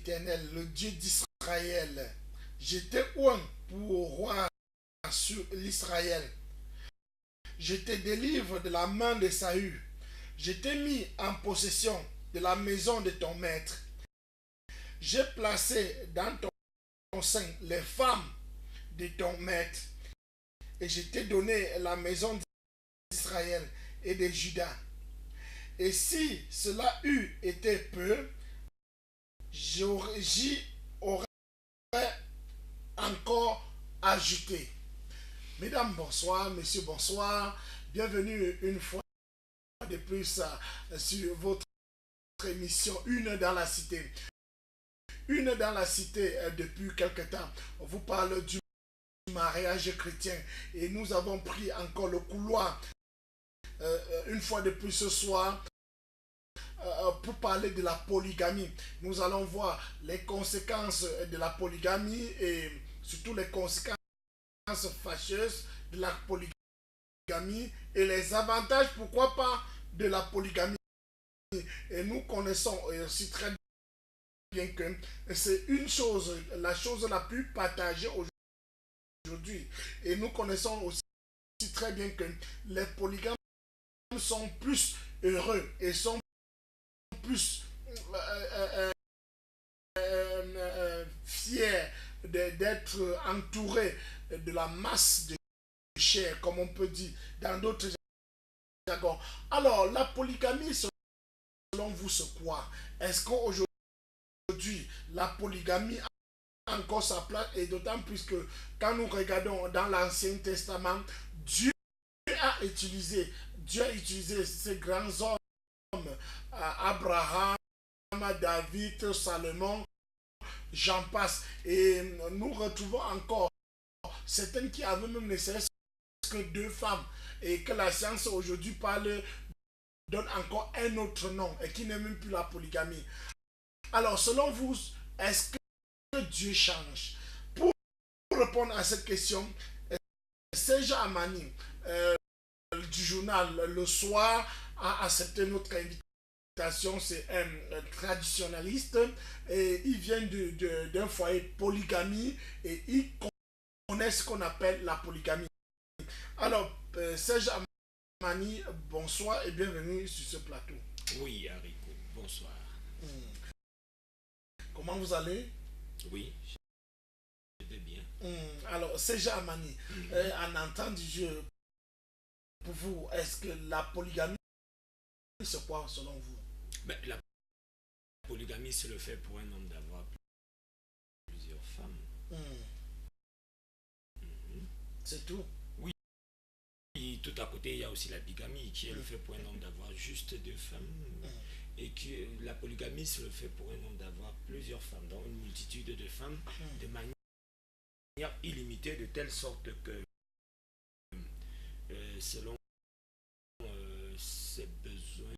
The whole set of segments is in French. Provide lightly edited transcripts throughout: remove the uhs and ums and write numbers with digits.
l'Éternel, le Dieu d'Israël. J'étais oint pour roi sur l'Israël. Je te délivre de la main de Saül. Je t'ai mis en possession de la maison de ton maître. J'ai placé dans ton sein les femmes de ton maître. Et je t'ai donné la maison d'Israël et de Juda. Et si cela eût été peu, j'y aurais encore ajouté. Mesdames, bonsoir. Messieurs, bonsoir. Bienvenue une fois de plus sur votre émission Une dans la cité. Une dans la cité depuis quelque temps. On vous parle du mariage chrétien et nous avons pris encore le couloir une fois de plus ce soir pour parler de la polygamie. Nous allons voir les conséquences de la polygamie et surtout les conséquences fâcheuses de la polygamie et les avantages, pourquoi pas, de la polygamie. Et nous connaissons aussi très bien que c'est une chose, la chose la plus partagée aujourd'hui. Et nous connaissons aussi très bien que les polygames sont plus heureux et sont plus fiers d'être entourés de la masse de chair, comme on peut dire dans d'autres jargons. Alors, la polygamie, selon vous, c'est quoi? Est-ce qu'aujourd'hui, la polygamie a encore sa place? Et d'autant plus que quand nous regardons dans l'Ancien Testament, Dieu a utilisé ces grands hommes, Abraham, David, Salomon, j'en passe. Et nous retrouvons encore certains qui avaient même ne serait-ce que 2 femmes et que la science aujourd'hui donne encore un autre nom et qui n'est même plus la polygamie. Alors, selon vous, est-ce que Dieu change? Pour répondre à cette question, Serge Amani du journal Le Soir a accepté notre invitation. C'est un traditionnaliste et il vient d'un foyer de polygamie et il connaît ce qu'on appelle la polygamie. Alors, Serge Amani, bonsoir et bienvenue sur ce plateau. Oui, Haricot, bonsoir. Comment vous allez? Oui, je vais bien. Alors, Serge Amani, en entendant du jeu, pour vous, est-ce que la polygamie, c'est quoi selon vous? Ben, la polygamie, c'est le fait pour un homme d'avoir plusieurs femmes. C'est tout? Oui. Et tout à côté, il y a aussi la bigamie, qui est le fait pour un homme d'avoir juste 2 femmes. Et que la polygamie, c'est le fait pour un homme d'avoir plusieurs femmes, donc une multitude de femmes, de manière illimitée, de telle sorte que, selon ses besoins,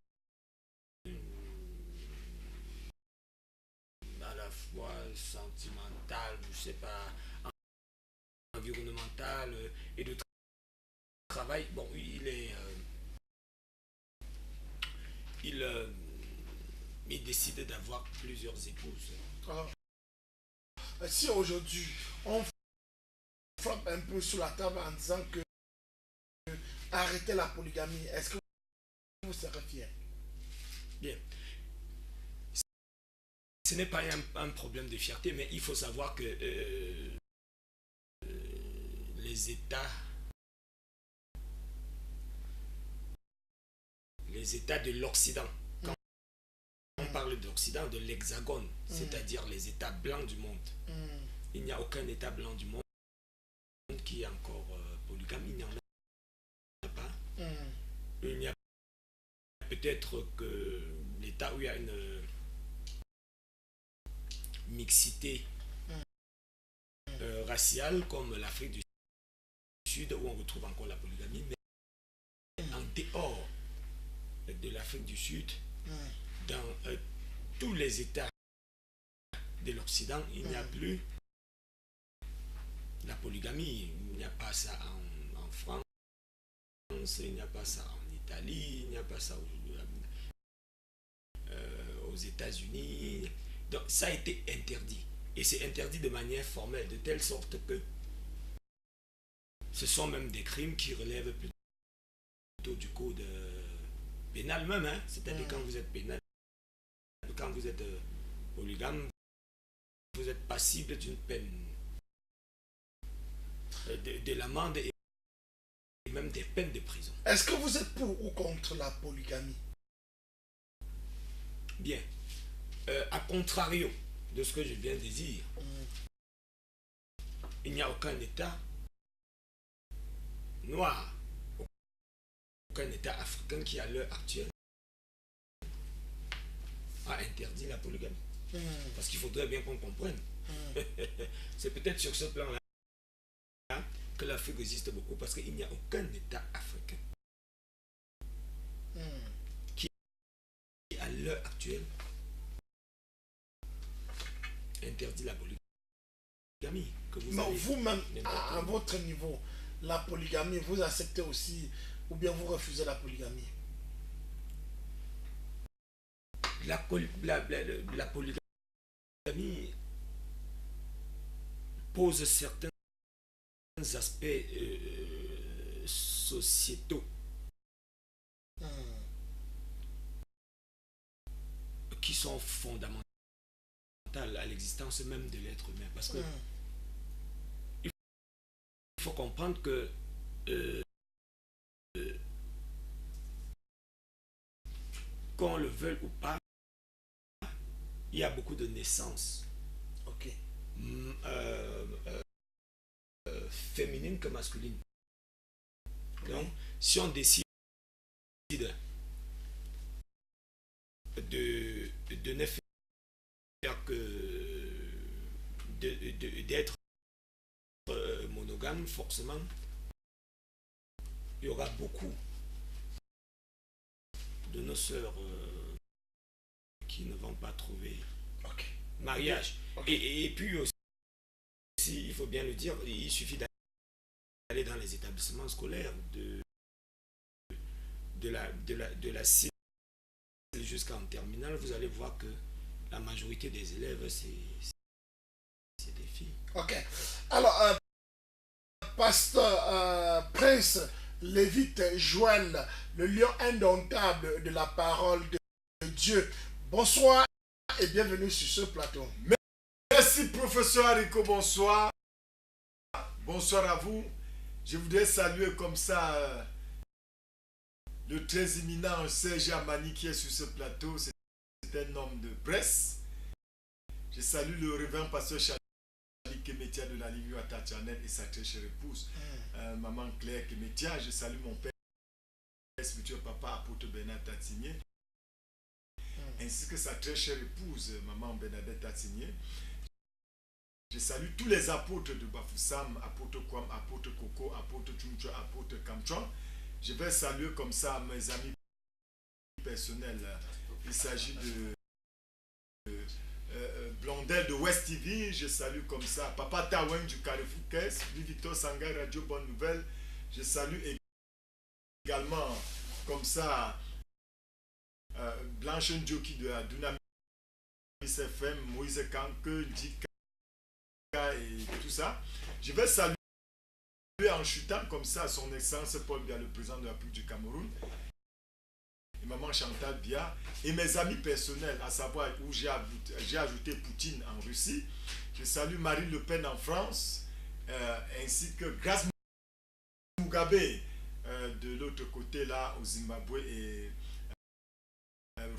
à la fois sentimental, je sais pas, environnemental et de travail, bon, il décide d'avoir plusieurs épouses. Alors, si aujourd'hui on frappe un peu sur la table en disant que arrêtez la polygamie, est-ce que vous serez fier? Bien. Ce n'est pas un problème de fierté, mais il faut savoir que les États de l'Occident, quand on parle de l'Occident, de l'Hexagone, c'est-à-dire les États blancs du monde, il n'y a aucun État blanc du monde qui est encore polygame, il n'y en a pas. Il n'y a peut-être que l'État où il y a une mixité raciale comme l'Afrique du Sud où on retrouve encore la polygamie, mais en dehors de l'Afrique du Sud, dans tous les États de l'Occident, il n'y a plus la polygamie. Il n'y a pas ça en France, il n'y a pas ça en Italie, il n'y a pas ça aux États-Unis. Donc ça a été interdit. Et c'est interdit de manière formelle, de telle sorte que ce sont même des crimes qui relèvent plutôt du code pénal même. Hein? C'est-à-dire quand vous êtes pénal, quand vous êtes polygame, vous êtes passible d'une peine de l'amende et même des peines de prison. Est-ce que vous êtes pour ou contre la polygamie? Bien. À contrario de ce que je viens de dire, il n'y a aucun État noir, aucun État africain qui à l'heure actuelle a interdit la polygamie. Parce qu'il faudrait bien qu'on comprenne. C'est peut-être sur ce plan-là que l'Afrique existe beaucoup, parce qu'il n'y a aucun État africain qui à l'heure actuelle interdit la polygamie. Non, vous-même, à votre niveau, la polygamie, vous acceptez aussi ou bien vous refusez la polygamie? La polygamie pose certains aspects sociétaux qui sont fondamentaux à l'existence même de l'être humain. Parce que il faut comprendre que qu'on le veuille ou pas, il y a beaucoup de naissances. Ok. Féminines que masculines. Donc, si on décide de ne faire que d'être monogame, forcément, il y aura beaucoup de nos sœurs qui ne vont pas trouver mariage. Et puis aussi, il faut bien le dire, il suffit d'aller dans les établissements scolaires de la CIL jusqu'en terminale, vous allez voir que la majorité des élèves, c'est des filles. Ok. Alors, pasteur Prince Lévite Joël, le lion indomptable de la parole de Dieu, bonsoir et bienvenue sur ce plateau. Merci professeur Haricot, bonsoir. Bonsoir à vous. Je voudrais saluer comme ça le très éminent Serge Amani qui est sur ce plateau. C'est un homme de presse. Je salue le révérend pasteur Charlie Kemetia de la Ligue Tatianel et sa très chère épouse, maman Claire Kemetia. Je salue mon père spirituel papa apôtre Bernard Tatigné, ainsi que sa très chère épouse, maman Bernadette Tatigné. Je salue tous les apôtres de Bafoussam, apôtre Kwam, apôtre Koko, apôtre Tchumcha, apôtre Kamchon. Je vais saluer comme ça mes amis personnels. Il s'agit de Blondel de West TV. Je salue comme ça Papa Tawen du Carrefour Caisse, Victor Sangay Radio Bonne Nouvelle. Je salue également comme ça Blanche Ndjoki de la Dunamis FM, Moïse Kanke, Dika et tout ça. Je vais saluer en chutant comme ça son excellence Paul Biya, le président de la République du Cameroun, et maman Chantal Biya, et mes amis personnels, à savoir où j'ai ajouté Poutine en Russie. Je salue Marine Le Pen en France, ainsi que Grace Mugabe de l'autre côté là au Zimbabwe, et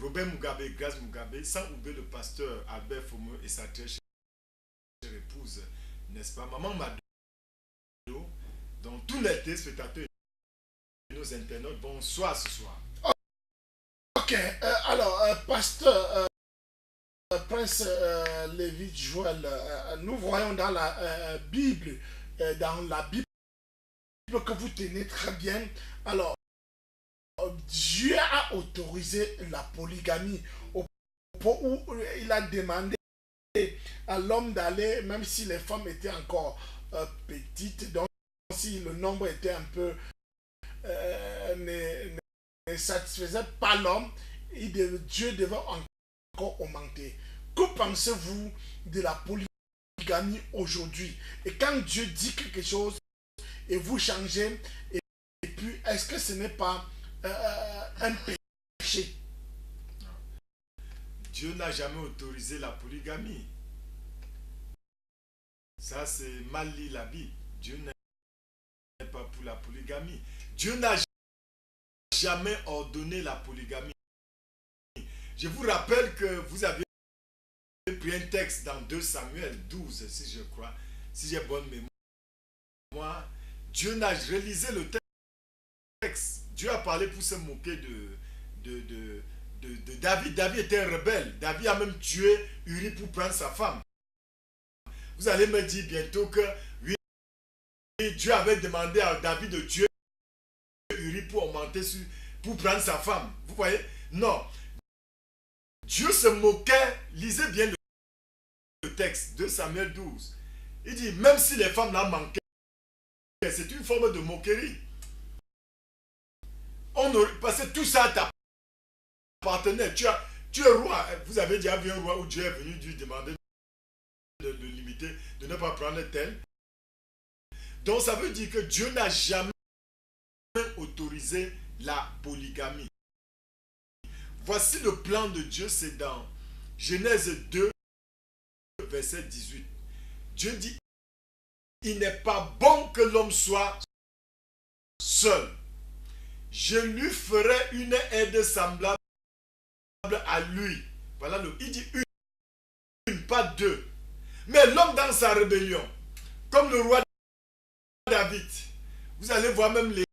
Robert Mugabe, Grace Mugabe, sans oublier le pasteur Albert Fomo et sa très chère épouse, n'est-ce pas, maman Mado. Donc tous les téléspectateurs et nos internautes, bonsoir ce soir. Ok, alors pasteur Prince Lévite Joël, nous voyons dans la Bible, que vous tenez très bien. Alors Dieu a autorisé la polygamie au point où il a demandé à l'homme d'aller, même si les femmes étaient encore petites, donc si le nombre était un peu ne satisfaisait pas l'homme, Dieu devait encore augmenter. que pensez-vous de la polygamie aujourd'hui? Et quand Dieu dit quelque chose et vous changez, et puis est-ce que ce n'est pas un péché? Dieu n'a jamais autorisé la polygamie. Ça, c'est mal lire la Bible. Dieu n'est pas pour la polygamie. Dieu n'a jamais ordonné la polygamie. Je vous rappelle que vous avez pris un texte dans 2 Samuel 12, si je crois, si j'ai bonne mémoire. Dieu n'a réalisé le texte. Dieu a parlé pour se moquer de David. David était un rebelle. David a même tué Uri pour prendre sa femme. Vous allez me dire bientôt que oui, Dieu avait demandé à David de tuer Uri pour augmenter pour prendre sa femme. Vous voyez? Non. Dieu se moquait. Lisez bien le texte de Samuel 12. Il dit, même si les femmes n'en manquaient, c'est une forme de moquerie. Parce que tout ça t'appartenait. Tu es roi. Vous avez déjà vu un roi où Dieu est venu lui demander de le limiter, de ne pas prendre tel. Donc ça veut dire que Dieu n'a jamais autorisé la polygamie. Voici le plan de Dieu, c'est dans Genèse 2, verset 18. Dieu dit, il n'est pas bon que l'homme soit seul. Je lui ferai une aide semblable à lui. Voilà il dit une, pas deux. Mais l'homme dans sa rébellion, comme le roi David, vous allez voir même les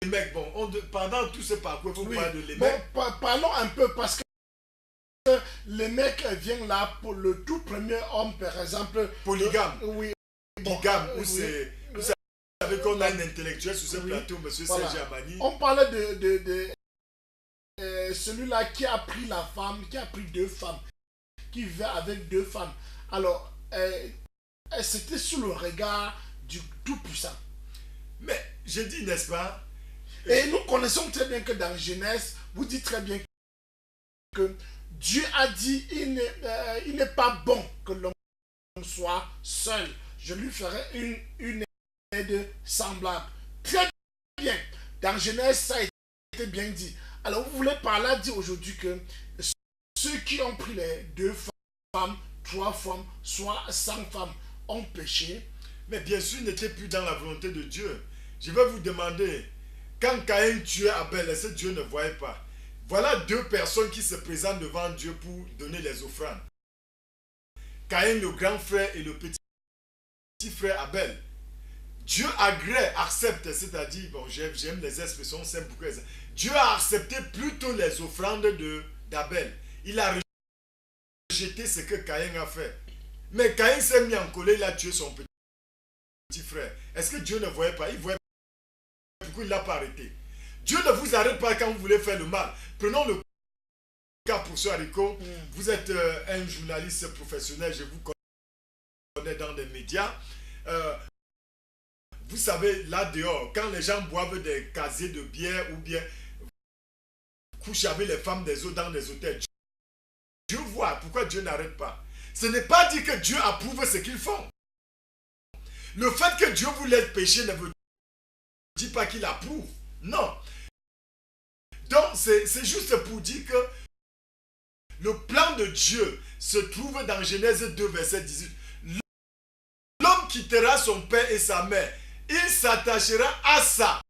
mecs, bon, pendant tout ce parcours, vous parlez de les mecs. Bon, parlons un peu parce que les mecs viennent là pour le tout premier homme, par exemple. Polygame. Oui. Polygame, où c'est. Vous savez qu'on a un intellectuel sur ce plateau, M. Serge Amani. On parlait de celui-là qui a pris la femme, qui a pris 2 femmes, qui vivait avec 2 femmes. Alors, c'était sous le regard du Tout-Puissant. Mais, je dis, n'est-ce pas? Et nous connaissons très bien que dans Genèse, vous dites très bien que Dieu a dit, il n'est pas bon que l'homme soit seul. Je lui ferai une aide semblable. Très bien. Dans Genèse, ça a été bien dit. Alors, vous voulez par là dire aujourd'hui que ceux qui ont pris les 2 femmes, 3 femmes, soit 100 femmes, ont péché. Mais bien sûr, ils n'étaient plus dans la volonté de Dieu. Je vais vous demander, quand Caïn tuait Abel, est-ce que Dieu ne voyait pas? Voilà 2 personnes qui se présentent devant Dieu pour donner les offrandes. Caïn, le grand frère, et le petit frère Abel. Dieu agrée, accepte, c'est-à-dire, bon, j'aime les expressions simples. Dieu a accepté plutôt les offrandes d'Abel. Il a rejeté ce que Caïn a fait. Mais Caïn s'est mis en colère, il a tué son petit frère. Est-ce que Dieu ne voyait pas? Il voyait. Pourquoi il ne l'a pas arrêté? Dieu ne vous arrête pas quand vous voulez faire le mal. Prenons le cas pour ce Haricot. Vous êtes un journaliste professionnel, je vous connais dans les médias. Vous savez, là dehors, quand les gens boivent des casiers de bière ou bien couchent avec les femmes des autres dans des hôtels, Dieu voit. Pourquoi Dieu n'arrête pas? Ce n'est pas dit que Dieu approuve ce qu'ils font. Le fait que Dieu vous laisse pécher ne veut dire pas qu'il approuve. Non. Donc, c'est juste pour dire que le plan de Dieu se trouve dans Genèse 2, verset 18. L'homme quittera son père et sa mère. Il s'attachera à ça,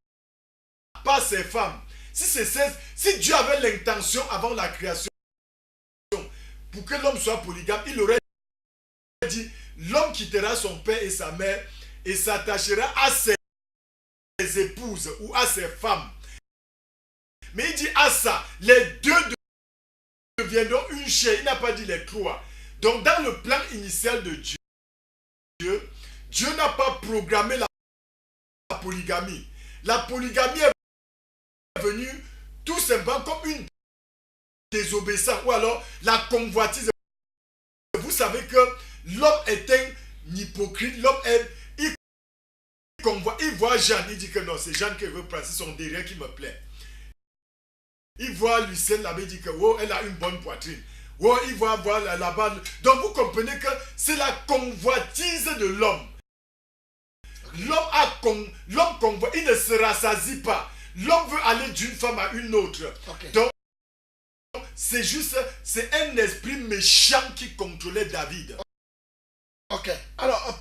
pas ses femmes. Si Dieu avait l'intention avant la création pour que l'homme soit polygame, il aurait dit, l'homme quittera son père et sa mère et s'attachera à ses épouses ou à ses femmes. Mais il dit à ça, les 2 deviendront une chair. Il n'a pas dit les 3. Donc dans le plan initial de Dieu n'a pas programmé la polygamie. La polygamie est venue tout simplement comme une désobéissance ou alors la convoitise. Vous savez que l'homme est un hypocrite. L'homme il voit Jeanne, il dit que non, c'est Jeanne qu'il veut prendre, c'est son derrière qui me plaît. Il voit Lucienne là-bas, il dit que oh, elle a une bonne poitrine. Ouais, il va avoir là-bas. Donc vous comprenez que c'est la convoitise de l'homme. L'homme convoite, il ne se rassasie pas. L'homme veut aller d'une femme à une autre. Ok. Donc, c'est juste, c'est un esprit méchant qui contrôlait David. Ok. Alors,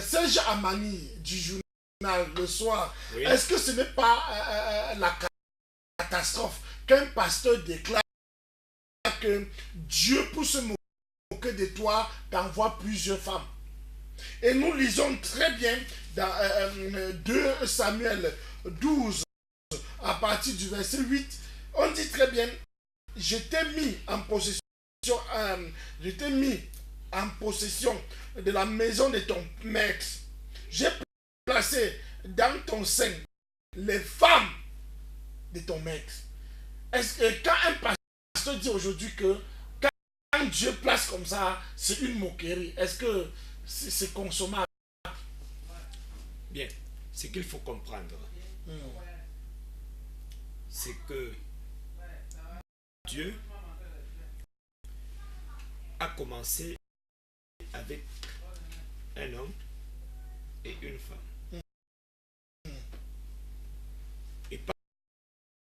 Serge Amani du journal le soir, Oui. est-ce que ce n'est pas la catastrophe qu'un pasteur déclare que Dieu, pour se moquer de toi, t'envoie plusieurs femmes? Et nous lisons très bien dans 2 Samuel 12, à partir du verset 8, on dit très bien, je t'ai mis en possession, de la maison de ton maître. J'ai placé dans ton sein les femmes de ton maître. Est-ce que quand un pasteur dit aujourd'hui que quand Dieu place comme ça, c'est une moquerie, est-ce que c'est consommable? Bien, ce qu'il faut comprendre, c'est que Dieu a commencé avec un homme et une femme. Et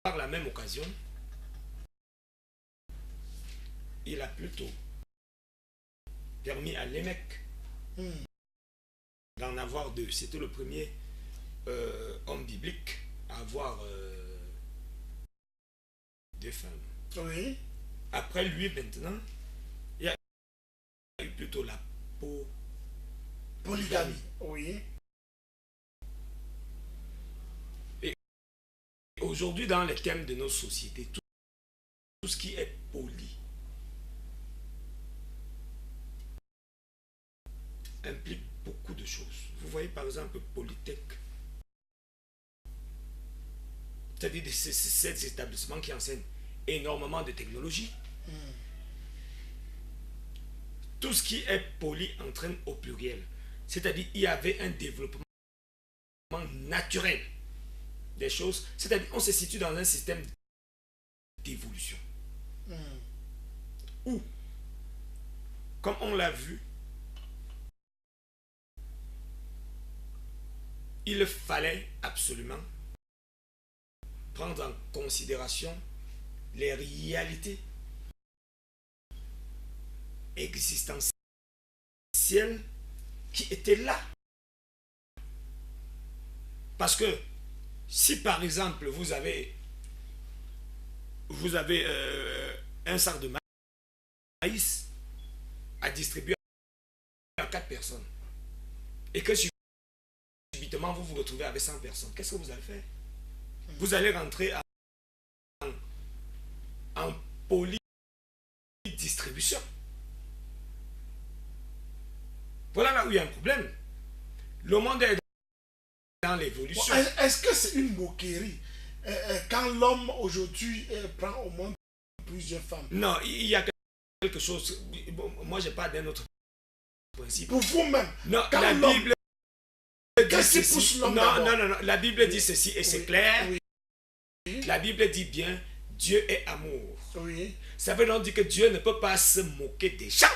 par la même occasion, il a plutôt permis à Lémec d'en avoir 2. C'était le premier homme biblique à avoir 2 femmes. Oui. Après lui, maintenant, il y a eu plutôt la Polygamie. Oui. Et aujourd'hui, dans les thèmes de nos sociétés, tout ce qui est poli implique beaucoup de choses. Vous voyez par exemple Polytech, c'est-à-dire ces établissements qui enseignent énormément de technologies. Tout ce qui est poli entraîne au pluriel, c'est-à-dire il y avait un développement naturel des choses, c'est-à-dire on se situe dans un système d'évolution où, comme on l'a vu, il fallait absolument prendre en considération les réalités existentielles qui étaient là. Parce que si par exemple vous avez un sac de maïs à distribuer à 4 personnes et que subitement vous vous retrouvez avec 100 personnes, qu'est-ce que vous allez faire? Vous allez rentrer en polydistribution. Voilà là où il y a un problème. Le monde est dans l'évolution. Bon, est-ce que c'est une moquerie quand l'homme aujourd'hui prend au moins plusieurs femmes? Non, il y a quelque chose. Bon, moi, je parle d'un autre principe. Pour vous-même, Non, quand la l'homme... Bible dit Qu'est-ce qui ceci. pousse l'homme Non, d'abord? non, non, la Bible dit ceci et c'est clair. Oui. La Bible dit bien, Dieu est amour. Oui. Ça veut donc dire que Dieu ne peut pas se moquer des gens.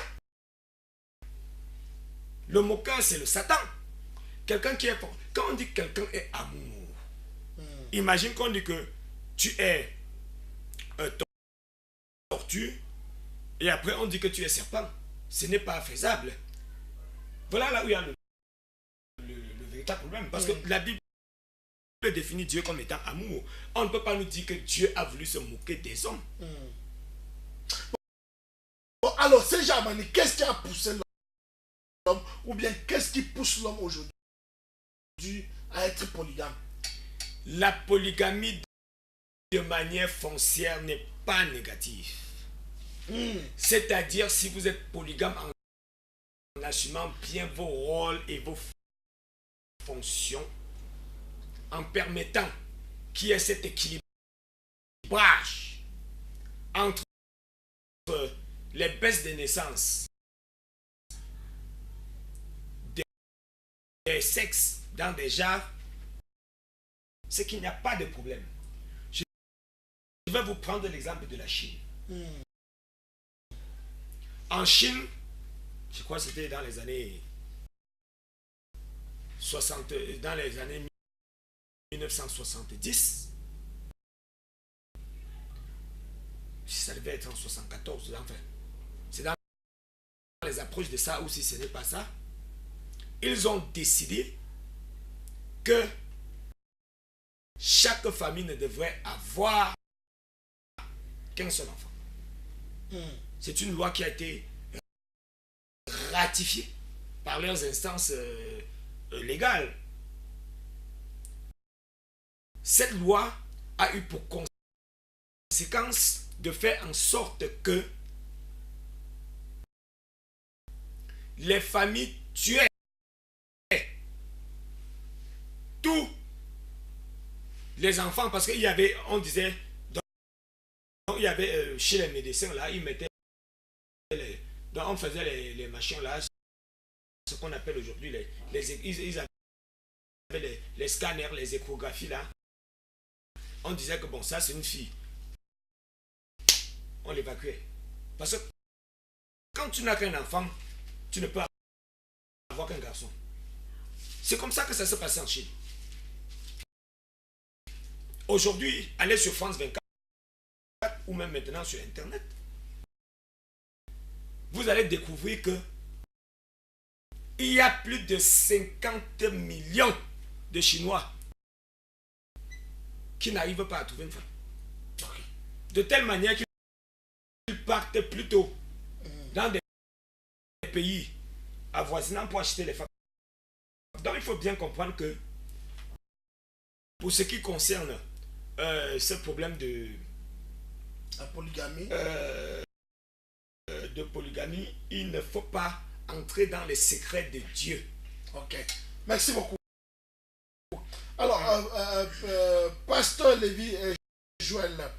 Le moqueur, c'est le Satan. Quelqu'un qui est... Quand on dit que quelqu'un est amour, imagine qu'on dit que tu es tortue et après on dit que tu es serpent. Ce n'est pas faisable. Voilà là où il y a le véritable problème. Parce que la Bible définit Dieu comme étant amour. On ne peut pas nous dire que Dieu a voulu se moquer des hommes. Bon, alors, c'est Jamani, qu'est-ce qui a poussé l'homme, ou bien qu'est-ce qui pousse l'homme aujourd'hui à être polygame? La polygamie de manière foncière n'est pas négative. C'est-à-dire si vous êtes polygame en assumant bien vos rôles et vos fonctions, en permettant qu'il y ait cet équilibrage entre les baisses de naissance des sexes dans des genres, c'est qu'il n'y a pas de problème. Je vais vous prendre l'exemple de la Chine. En Chine, je crois que c'était dans les années 60, dans les années 1970, si ça devait être en 74, enfin, c'est dans les approches de ça, ou si ce n'est pas ça, ils ont décidé que chaque famille ne devrait avoir qu'un seul enfant. C'est une loi qui a été ratifiée par leurs instances légales. Cette loi a eu pour conséquence de faire en sorte que les familles tuaient tous les enfants, parce qu'il y avait, on disait, donc, il y avait chez les médecins là, ils mettaient donc on faisait les machins là, ce qu'on appelle aujourd'hui ils avaient les scanners, les échographies là. On disait que bon, ça c'est une fille. On l'évacuait. Parce que quand tu n'as qu'un enfant, tu ne peux avoir qu'un garçon. C'est comme ça que ça s'est passé en Chine. Aujourd'hui, allez sur France 24 ou même maintenant sur Internet, vous allez découvrir que il y a plus de 50 millions de Chinois qui n'arrivent pas à trouver une femme. De telle manière qu'ils partent plutôt dans des pays avoisinants pour acheter les femmes. Donc il faut bien comprendre que pour ce qui concerne ce problème de la polygamie, il ne faut pas entrer dans les secrets de Dieu. Ok, merci beaucoup. Alors, Pasteur Lévi et Joël,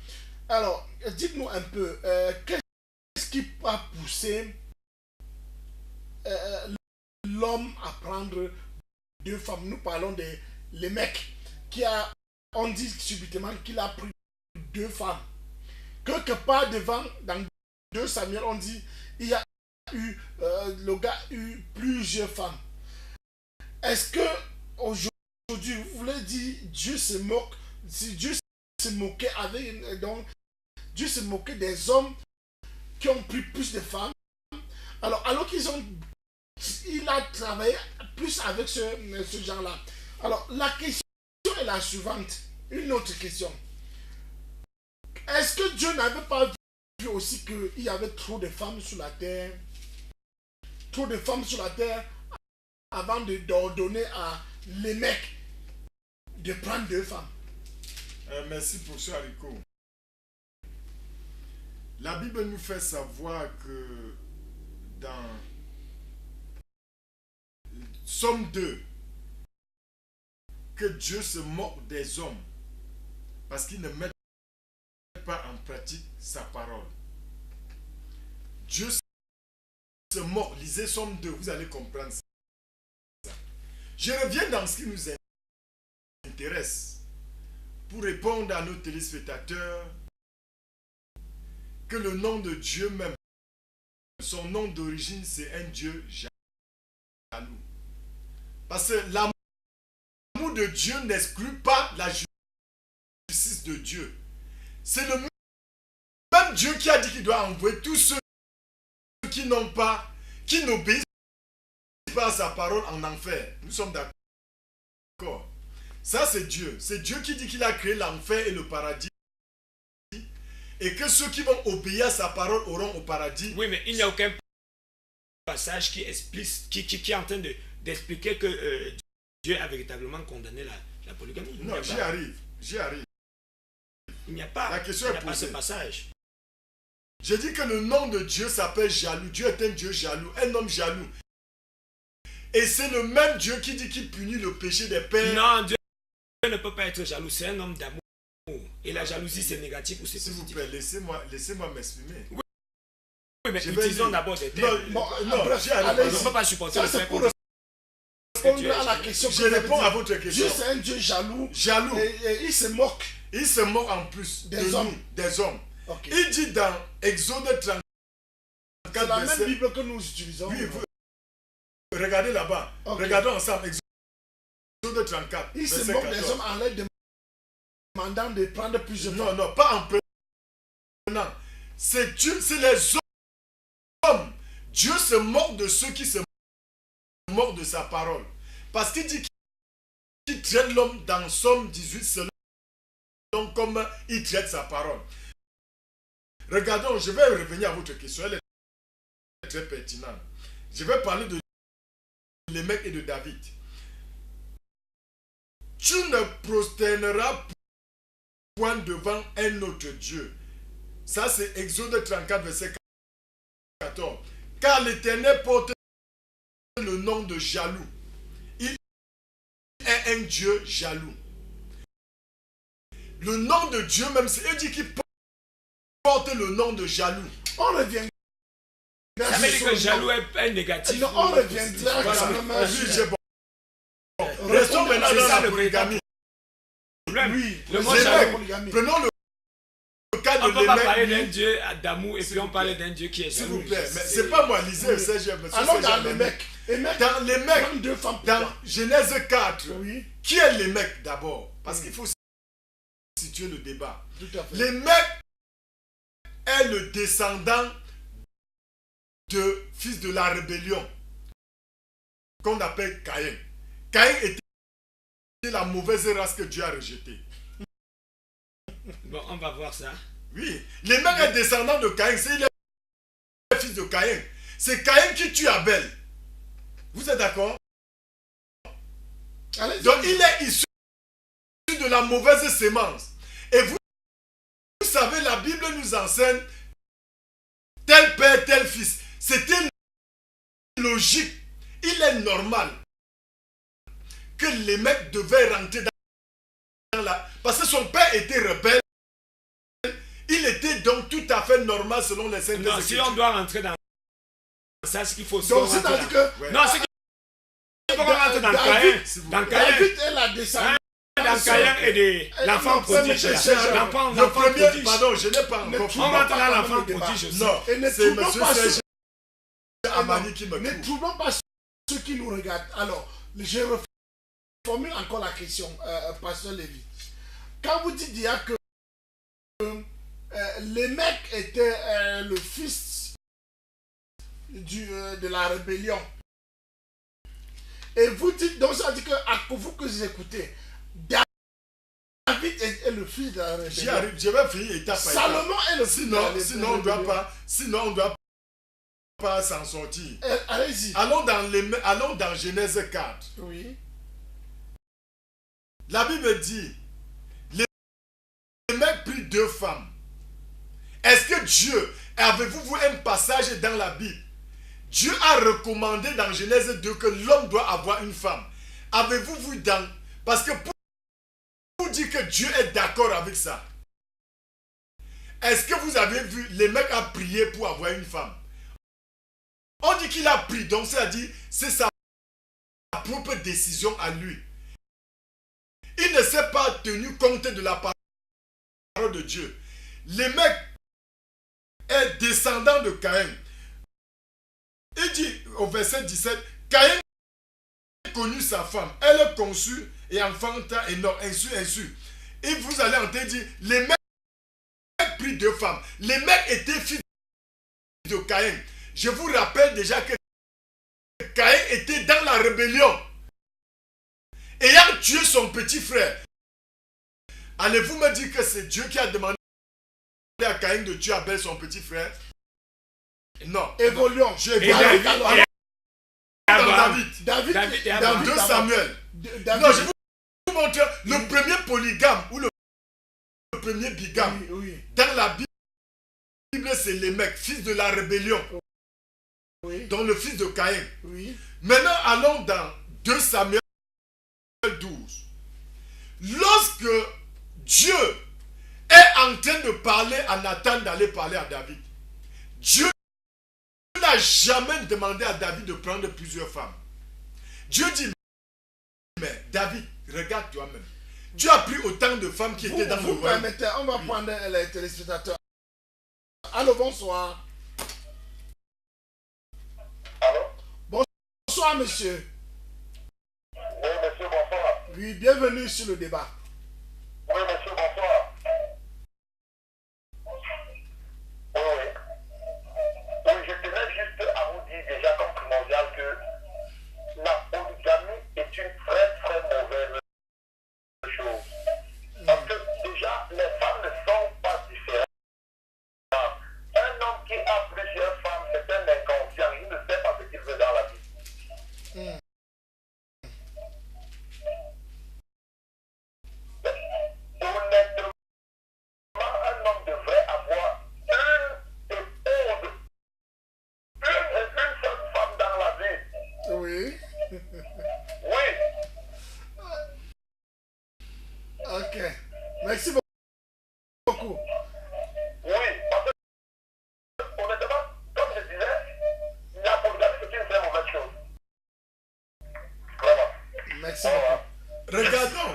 alors, dites-nous un peu, qu'est-ce qui a poussé l'homme à prendre deux femmes? Nous parlons des mecs on dit subitement qu'il a pris deux femmes. Quelque part devant, dans 2 Samuel, on dit il y a eu, le gars a eu plusieurs femmes. Est-ce que aujourd'hui, vous voulez dire Dieu se moque, si Dieu se moquait avec, donc Dieu se moquait des hommes qui ont pris plus de femmes, alors il a travaillé plus avec ce genre-là. Alors la question est la suivante, une autre question. Est-ce que Dieu n'avait pas vu aussi qu'il y avait trop de femmes sur la terre? Trop de femmes sur la terre avant d'ordonner à les mecs de prendre 2 femmes. Merci pour ce haricot. La Bible nous fait savoir que dans Somme 2, que Dieu se moque des hommes parce qu'ils ne mettent pas en pratique sa parole. Dieu se moque. Lisez Somme 2, vous allez comprendre ça. Je reviens dans ce qui nous intéresse pour répondre à nos téléspectateurs que le nom de Dieu même, son nom d'origine, c'est un Dieu jaloux. Parce que l'amour de Dieu n'exclut pas la justice de Dieu. C'est le même Dieu qui a dit qu'il doit envoyer tous ceux qui n'obéissent pas à sa parole en enfer. Nous sommes d'accord. Ça c'est Dieu. C'est Dieu qui dit qu'il a créé l'enfer et le paradis. Et que ceux qui vont obéir à sa parole auront au paradis. Oui, mais il n'y a aucun passage qui explique, qui est en train d'expliquer que Dieu a véritablement condamné la polygamie. Non, j'y arrive. Il n'y a pas, la question est posée. Ce passage. J'ai dit que le nom de Dieu s'appelle jaloux. Dieu est un Dieu jaloux, un homme jaloux. Et c'est le même Dieu qui dit qu'il punit le péché des pères. Non, Dieu ne peut pas être jaloux, c'est un homme d'amour. Et la jalousie, c'est négatif ou c'est positif? S'il vous plaît, laissez-moi m'exprimer. Oui, mais utilisons d'abord des termes. Non, on ne peut pas supporter le fait qu'on répondre à la question. Je réponds à votre question. Dieu, c'est un Dieu jaloux. Et il se moque. Il se moque en plus des hommes. Des hommes. Okay. Il dit dans Exode C'est la même verset. Bible que nous utilisons. Oui, regardez là-bas. Ok. Regardons ensemble. Exode 34. Il se verset moque des 14. hommes en leur demandant de prendre plusieurs Non, femmes. non, pas en prenant. C'est Dieu, c'est les hommes. Dieu se moque de ceux qui se moquent de sa parole. Parce qu'il dit qu'il traite l'homme dans Somme 18 selon comme il traite sa parole. Regardons, je vais revenir à votre question. Elle est très pertinente. Je vais parler de Lémec et de David. Tu ne prosterneras point devant un autre Dieu. Ça, c'est Exode 34, verset 14. Car l'Éternel porte le nom de jaloux. Il est un Dieu jaloux. Le nom de Dieu, même, c'est eux dit qu'il porte le nom de jaloux. On revient. Ça veut dire que jaloux est négatif. Non, on reviendra Voilà. quand même. Oui, j'ai bon. Restons maintenant C'est dans ça la le polygamie. Problème. Oui, Le mot c'est jaloux. la polygamie. Prenons le cas On de ne peut pas parler Lémec. d'un Dieu d'amour et S'il puis on vous parle plaît. d'un Dieu qui est S'il jaloux. vous plaît, mais c'est pas moi, lisez, Oui. Serge, monsieur Alors Serge dans Amani. les mecs, Dans les mecs, prendre deux femmes. dans Genèse 4, Oui, qui est les mecs d'abord? Parce qu'il faut situer le débat. tout à fait. Les mecs est le descendant de fils de la rébellion qu'on appelle Caïn. Caïn était la mauvaise race que Dieu a rejetée. Bon, on va voir ça. Oui, les mecs est descendant de Caïn, c'est le fils de Caïn. C'est Caïn qui tue Abel. Vous êtes d'accord? Allez-y. Donc il est issu de la mauvaise sémence. Et vous savez, la Bible nous enseigne tel père, tel fils. C'était logique. Il est normal que les mecs devaient rentrer dans la... Parce que son père était rebelle. Il était donc tout à fait normal selon les Saintes Non, si on Écritures. doit rentrer dans ça, ce qu'il faut. Donc c'est-à-dire que Ouais. Non, c'est qu'il faut rentrer dans David, Caïn. s'il vous Dans plaît. Caïn. David est la descendance. Dans Caïn et de l'enfant non, prodige. c'est Serge. L'enfant Le premier, prodige. pardon, je n'ai pas Ne encore troublons On rentre pas dans quand l'enfant même le débat. prodige aussi. Non, Et ne c'est troublons monsieur pas Serge ceux- Amani qui me Ne trouve. troublons pas ceux qui nous regardent. Alors, je reformule encore la question, Pasteur Lévy. Quand vous dites il y a que les mecs étaient le fils de la rébellion, et vous dites, donc ça dit que à vous que vous écoutez, David est le fils de la J'y rébellion. arrive, je vais finir étape par étape. Salomon est le fils de la rébellion. Sinon on doit pas s'en sortir. Allez-y. Allons dans Genèse 4. Oui. La Bible dit, les mecs prirent deux femmes. Est-ce que Dieu, avez-vous vu un passage dans la Bible? Dieu a recommandé dans Genèse 2 que l'homme doit avoir une femme. Avez-vous vu dans... Parce que pour dire que Dieu est d'accord avec ça, est-ce que vous avez vu les mecs a prié pour avoir une femme? On dit qu'il a pris, donc c'est-à-dire c'est sa propre décision à lui. Il ne s'est pas tenu compte de la parole de Dieu. Les mecs est descendant de Caïn. Il dit au verset 17, Caïn connut sa femme, elle conçut et enfanta et non, ainsi. Et vous allez entendre dire, les mecs prirent deux femmes. Les mecs étaient fils de Caïn. Je vous rappelle déjà que Caïn était dans la rébellion, ayant tué son petit frère. Allez-vous me dire que c'est Dieu qui a demandé à Caïn de tuer Abel, son petit frère? Non. Évoluons. Je Et vais David, dans et Abraham. David. David et Dans Abraham. 2 Samuel. David. Non, je vais vous montrer le premier polygame ou le premier bigame. Oui, oui. Dans la Bible, c'est les mecs, fils de la rébellion, Oui, dont le fils de Caïn. oui. Maintenant, allons dans 2 Samuel 12. Lorsque Dieu est en train de parler à Nathan d'aller parler à David, Dieu n'a jamais demandé à David de prendre plusieurs femmes. Dieu dit, mais David, regarde toi-même. Tu as pris autant de femmes qui étaient dans le Vous royaume. permettez, on va prendre les téléspectateurs. Allô, bonsoir. Bonsoir, monsieur. Oui, monsieur, bonsoir. Oui, bienvenue sur le débat. Oui, monsieur, bonsoir. Oui, oui. Oui, je tenais juste à vous dire déjà comme primordial que la polygamie est une très, très mauvaise chose. Parce que déjà, les femmes ne sont pas différentes. Un homme qui a plusieurs femmes, c'est un inconscient. Il ne sait pas ce qu'il veut dans la vie. Honnêtement, un homme devrait avoir une épouse, une seule femme dans la vie. Oui. Oui, Ok. Merci beaucoup. oui, parce que honnêtement, comme je disais, la polygamie c'est une très mauvaise chose. Vraiment. Merci beaucoup. Regardons.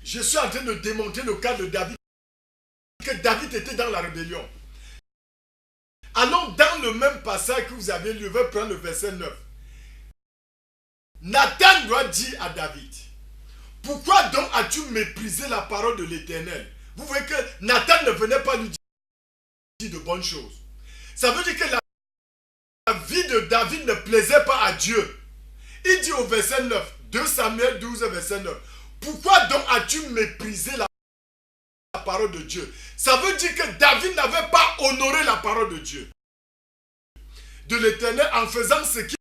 Je suis en train de démontrer le cas de David. Que David était dans la rébellion. Allons dans le même passage que vous avez lu. Je vais prendre le verset 9. Nathan doit dire à David, pourquoi donc as-tu méprisé la parole de l'Éternel? Vous voyez que Nathan ne venait pas lui dire de bonnes choses. Ça veut dire que la vie de David ne plaisait pas à Dieu. Il dit au verset 9, 2 Samuel 12, verset 9, pourquoi donc as-tu méprisé la parole de Dieu? Ça veut dire que David n'avait pas honoré la parole de Dieu, de l'Éternel, en faisant ce qui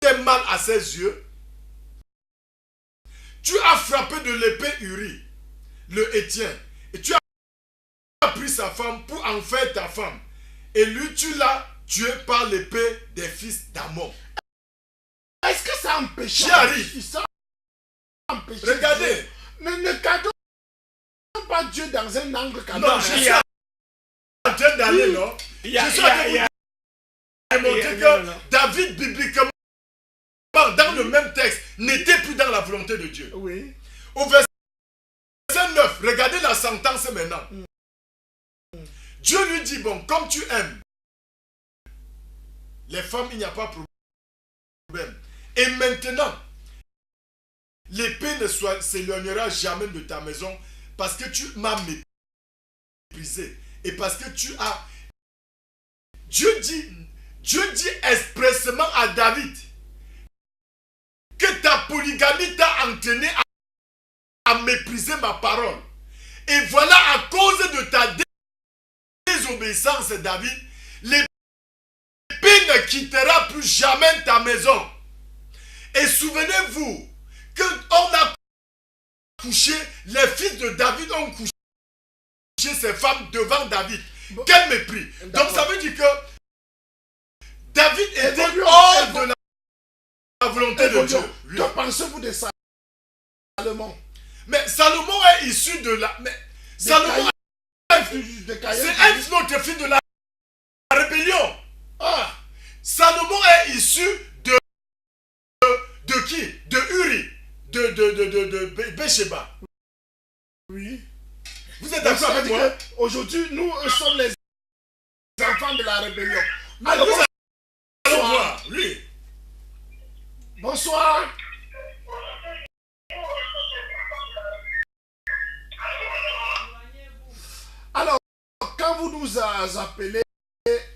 est mal à ses yeux. Tu as frappé de l'épée Uri, le Héthien, et tu as pris sa femme pour en faire ta femme. Et lui, tu l'as tué par l'épée des fils d'Amon. Est-ce que ça empêche? J'y arrive. Ça empêche. Regardez. Ne cadons pas Dieu dans un angle cadré. Non, je suis en train d'aller, non? Je suis en train de démontrer que David, bibliquement, dans le même texte, n'était plus dans la volonté de Dieu. Oui. Au verset 9, regardez la sentence maintenant. Dieu lui dit, bon, comme tu aimes les femmes, il n'y a pas de problème. Et maintenant, l'épée ne s'éloignera jamais de ta maison parce que tu m'as méprisé. Et parce que tu as... Dieu dit expressément à David que ta polygamie t'a entraîné à mépriser ma parole. Et voilà, à cause de ta désobéissance, David, l'épée ne quittera plus jamais ta maison. Et souvenez-vous qu'on a couché, les fils de David ont couché ses femmes devant David. Bon. Quel mépris. Donc ça veut dire que David était hors de la volonté de Dieu. Que pensez-vous de Salomon? Mais Salomon est issu de la... Mais Salomon c'est un autre fils de la rébellion. Ah. Salomon est issu de qui? De Uri, de Bécheba. Oui. Vous êtes d'accord avec moi? Aujourd'hui, nous sommes les enfants de la rébellion. Alors, vous allez voir, oui. Bonsoir. Alors, quand vous nous appelez,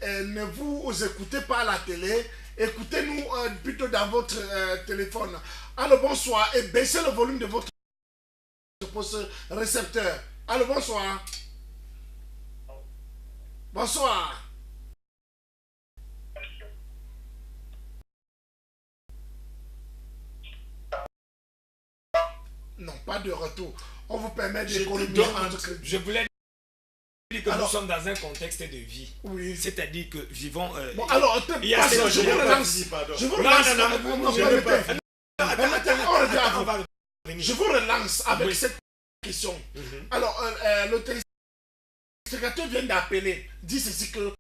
ne vous écoutez pas à la télé, écoutez-nous plutôt dans votre téléphone. Alors, bonsoir, et baissez le volume de votre récepteur. Alors, bonsoir. Bonsoir. Non, pas de retour. On vous permet d'économiser votre crédit. Je voulais dire que nous sommes dans un contexte de vie. Oui. C'est-à-dire que vivons... bon, alors, je vous relance. Je vous relance. Je vous relance avec cette question. Alors, le téléspectateur vient d'appeler, dit ceci que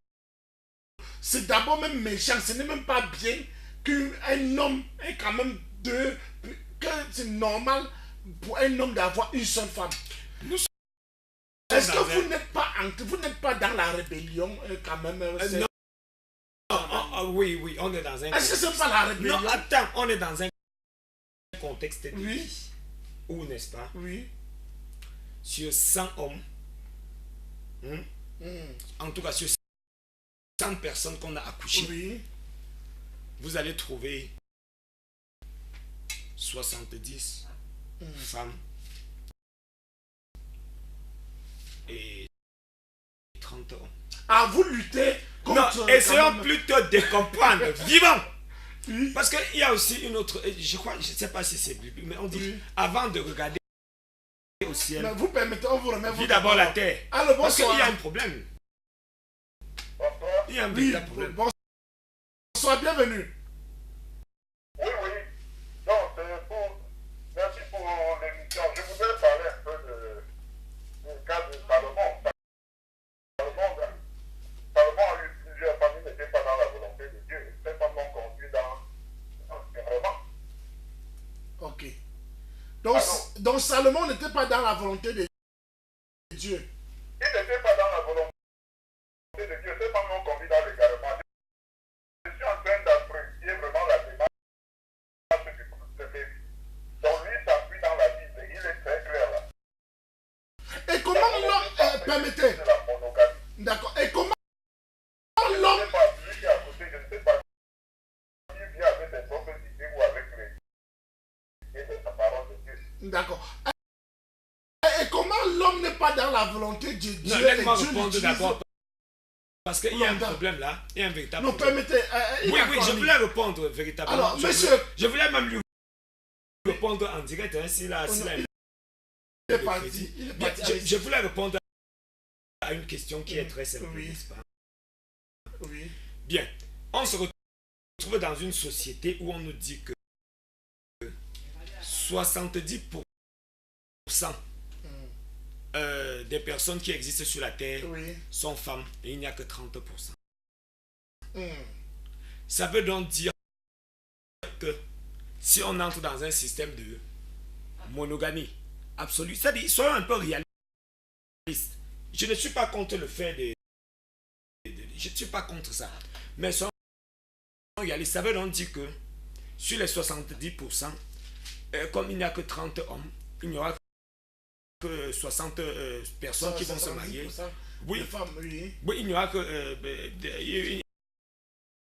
c'est d'abord même méchant, ce n'est même pas bien qu'un homme ait quand même deux, que c'est normal pour un homme d'avoir une seule femme. Est-ce que vous n'êtes pas dans la rébellion quand même? oui, oui, on est dans un Est-ce que c'est pas la rébellion? Non, attends, on est dans un contexte de Oui. vie où, n'est-ce pas, Oui. sur 100 hommes, en tout cas sur 100 personnes qu'on a accouchées, Oui. vous allez trouver 70 femmes et 30 hommes. Ah, vous luttez contre... Non, essayons plutôt de comprendre, vivant. Oui. Parce qu'il y a aussi une autre, je crois, je ne sais pas si c'est biblique, mais on dit, Oui. avant de regarder au ciel, Mais vous permettez, on vous remet vis d'abord la terre. Alors, Parce qu'il y a bonsoir. un problème. Il y a un Oui, véritable problème. bonsoir, bienvenue. Oui, oui. Non, c'est pour... Merci pour l'émission. Je voudrais parler un peu du cas de Salomon. Salomon a eu plusieurs familles, n'étaient pas dans la volonté de Dieu. Ces femmes l'ont conduit dans l'environnement. Ok. Donc Salomon n'était pas dans la volonté de Dieu. Il n'était pas dans la volonté de Dieu. Ces femmes l'ont conduit dans l'égarement. Je suis en train d'apprécier vraiment la démarche du prophète. Donc lui s'appuie dans la Bible. Il est très clair là. Et comment l'homme... permettez. C'est la monogamie. D'accord. Et comment Je ne l'homme... sais pas, celui qui est à côté, je ne sais pas s'il vient avec ses propres idées ou avec les idées de la parole de Dieu. D'accord. Et comment l'homme n'est pas dans la volonté de Dieu? Non, Et laisse-moi Dieu répondre l'utilise. d'abord. Parce qu'il y a un Non, problème là. Il y a un véritable Non, problème. permettez. Oui, oui, je voulais répondre véritablement. Alors, monsieur... Je voulais même lui répondre en direct. Hein, s'il a, Il est parti. Il est parti. je voulais répondre à une question qui est très simple, Oui. n'est-ce pas? Oui. Bien. On se retrouve dans une société où on nous dit que 70% des personnes qui existent sur la Terre Oui. sont femmes et il n'y a que 30%. Hmm. Ça veut donc dire que si on entre dans un système de monogamie absolue, c'est-à-dire, soyons un peu réalistes. Je ne suis pas contre le fait je ne suis pas contre ça. Mais soyons réalistes. Ça veut donc dire que sur les 70%, comme il n'y a que 30 hommes, il n'y aura que 60 personnes qui vont se marier. Oui. Les femmes, oui. Oui, il n'y aura que...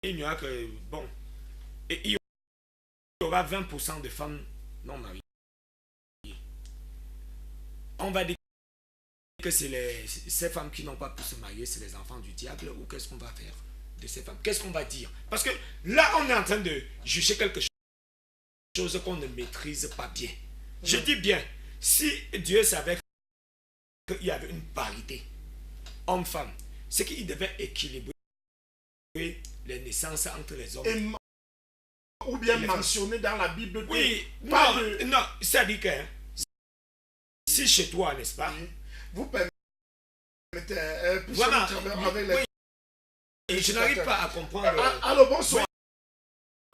il n'y aura que... Bon. Et il y aura 20% de femmes non mariées. On va dire que c'est ces femmes qui n'ont pas pu se marier, c'est les enfants du diable, ou qu'est-ce qu'on va faire de ces femmes? Qu'est-ce qu'on va dire? Parce que là, on est en train de juger quelque chose qu'on ne maîtrise pas bien. Je dis bien, si Dieu savait qu'il y avait une parité homme-femme, c'est qu'il devait équilibrer les naissances entre les hommes. Ou bien mentionné dans la Bible. Oui, pas non, c'est-à-dire que si chez toi, n'est-ce pas? Oui. Vous permettez, voilà, avec les... oui, je n'arrive pas à comprendre. Allô, bonsoir.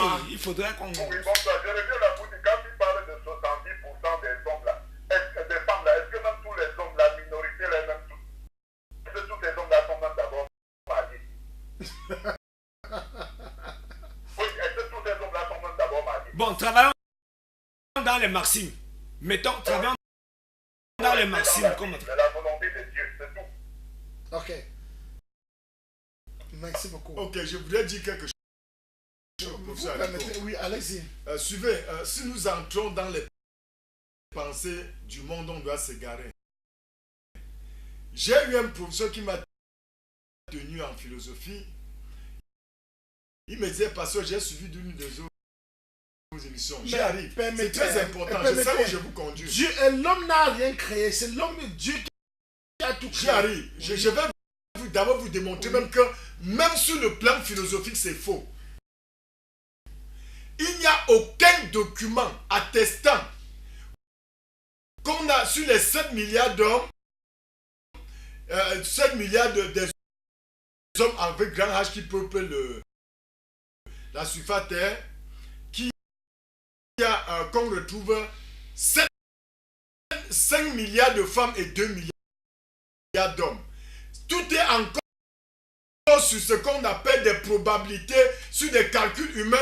Oui, il faudrait qu'on... Oui, bonsoir. Je reviens la boutique. Quand tu parles de 70% des hommes là, des femmes là, est-ce que même tous les hommes, la minorité, les mêmes tous, est-ce que tous les hommes là sont même d'abord mariés? Oui, est-ce que tous les hommes là sont même d'abord mariés? Bon, travaillons dans les maximes. Mettons, travaillons dans les maximes. C'est la volonté de Dieu, c'est tout. Ok. Merci beaucoup. Ok, je voudrais dire quelque chose. Vous permettez, oui, allez-y. Suivez, si nous entrons dans les pensées du monde, on doit s'égarer. J'ai eu un professeur qui m'a tenu en philosophie. Il me disait, pasteur, j'ai suivi d'une de vos émissions. J'y arrive. C'est très important. Je sais où je vous conduis. Dieu, l'homme n'a rien créé. C'est l'homme, Dieu qui a tout créé. J'y arrive. Je vais d'abord vous démontrer même que même sur le plan philosophique, c'est faux. Il n'y a aucun document attestant qu'on a sur les 7 milliards d'hommes, 7 milliards des hommes avec grand H qui peuplent la surface terre, qu'on retrouve 5 milliards de femmes et 2 milliards d'hommes. Tout est encore sur ce qu'on appelle des probabilités, sur des calculs humains.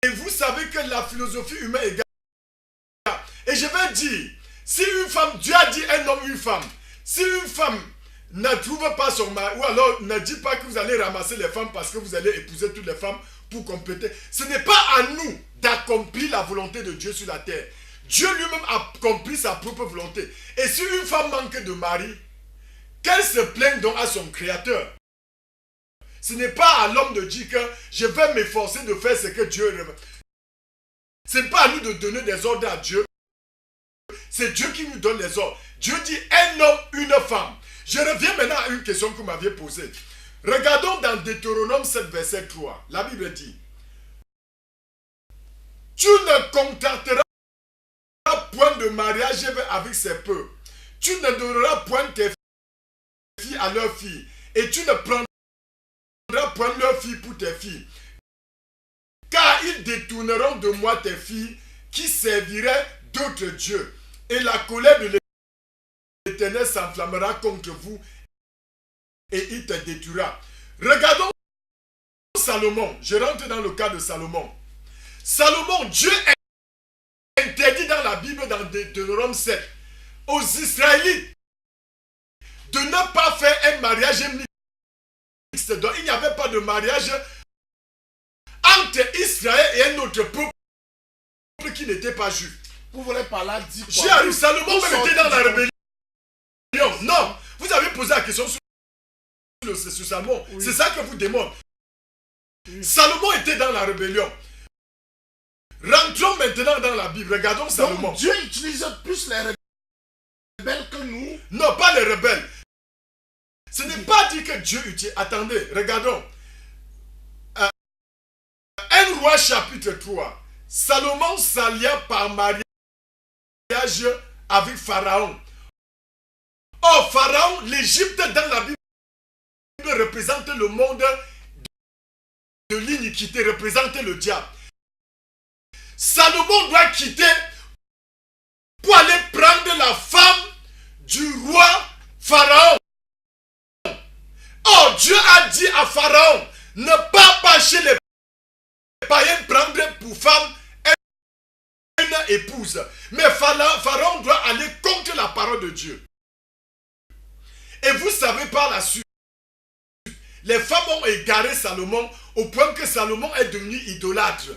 Et vous savez que la philosophie humaine est gars. Et je vais dire, si une femme, Dieu a dit un homme, une femme, si une femme ne trouve pas son mari, ou alors ne dit pas que vous allez ramasser les femmes parce que vous allez épouser toutes les femmes pour compléter, ce n'est pas à nous d'accomplir la volonté de Dieu sur la terre. Dieu lui-même a accompli sa propre volonté. Et si une femme manque de mari, qu'elle se plaigne donc à son créateur. Ce n'est pas à l'homme de dire que je vais m'efforcer de faire ce que Dieu veut. Ce n'est pas à nous de donner des ordres à Dieu. C'est Dieu qui nous donne les ordres. Dieu dit un homme, une femme. Je reviens maintenant à une question que vous m'aviez posée. Regardons dans Deutéronome 7, verset 3. La Bible dit: tu ne contracteras point de mariage avec ces peuples. Tu ne donneras point tes filles à leurs filles. Et tu ne prendras point leurs filles pour tes filles. Car ils détourneront de moi tes filles qui serviraient d'autres dieux. Et la colère de l'Éternel s'enflammera contre vous et il te détruira. Regardons Salomon. Je rentre dans le cas de Salomon. Salomon, Dieu interdit dans la Bible, dans Deutéronome 7, aux Israélites de ne pas faire un mariage mixte. Donc il n'y avait pas de mariage entre Israël et un autre peuple qui n'était pas juif. Vous voulez par là dire quoi? J'arrive, Salomon même était dans la rébellion. Non, vous avez posé la question sur Salomon. Oui. C'est ça que vous démontre. Oui. Salomon était dans la rébellion. Rentrons maintenant dans la Bible. Regardons Salomon. Donc Dieu utilise plus les rebelles que nous. Non, pas les rebelles. Ce n'est pas dit que Dieu utilise. Attendez, regardons. 1 Roi chapitre 3. Salomon s'allia par mariage avec Pharaon. Or, Pharaon, l'Égypte dans la Bible représente le monde de l'iniquité, représente le diable. Salomon doit quitter pour aller prendre la femme du roi Pharaon. Or, Dieu a dit à Pharaon, ne pas chez les païens prendre pour femme une épouse. Mais Pharaon doit aller contre la parole de Dieu. Et vous savez par la suite, les femmes ont égaré Salomon au point que Salomon est devenu idolâtre.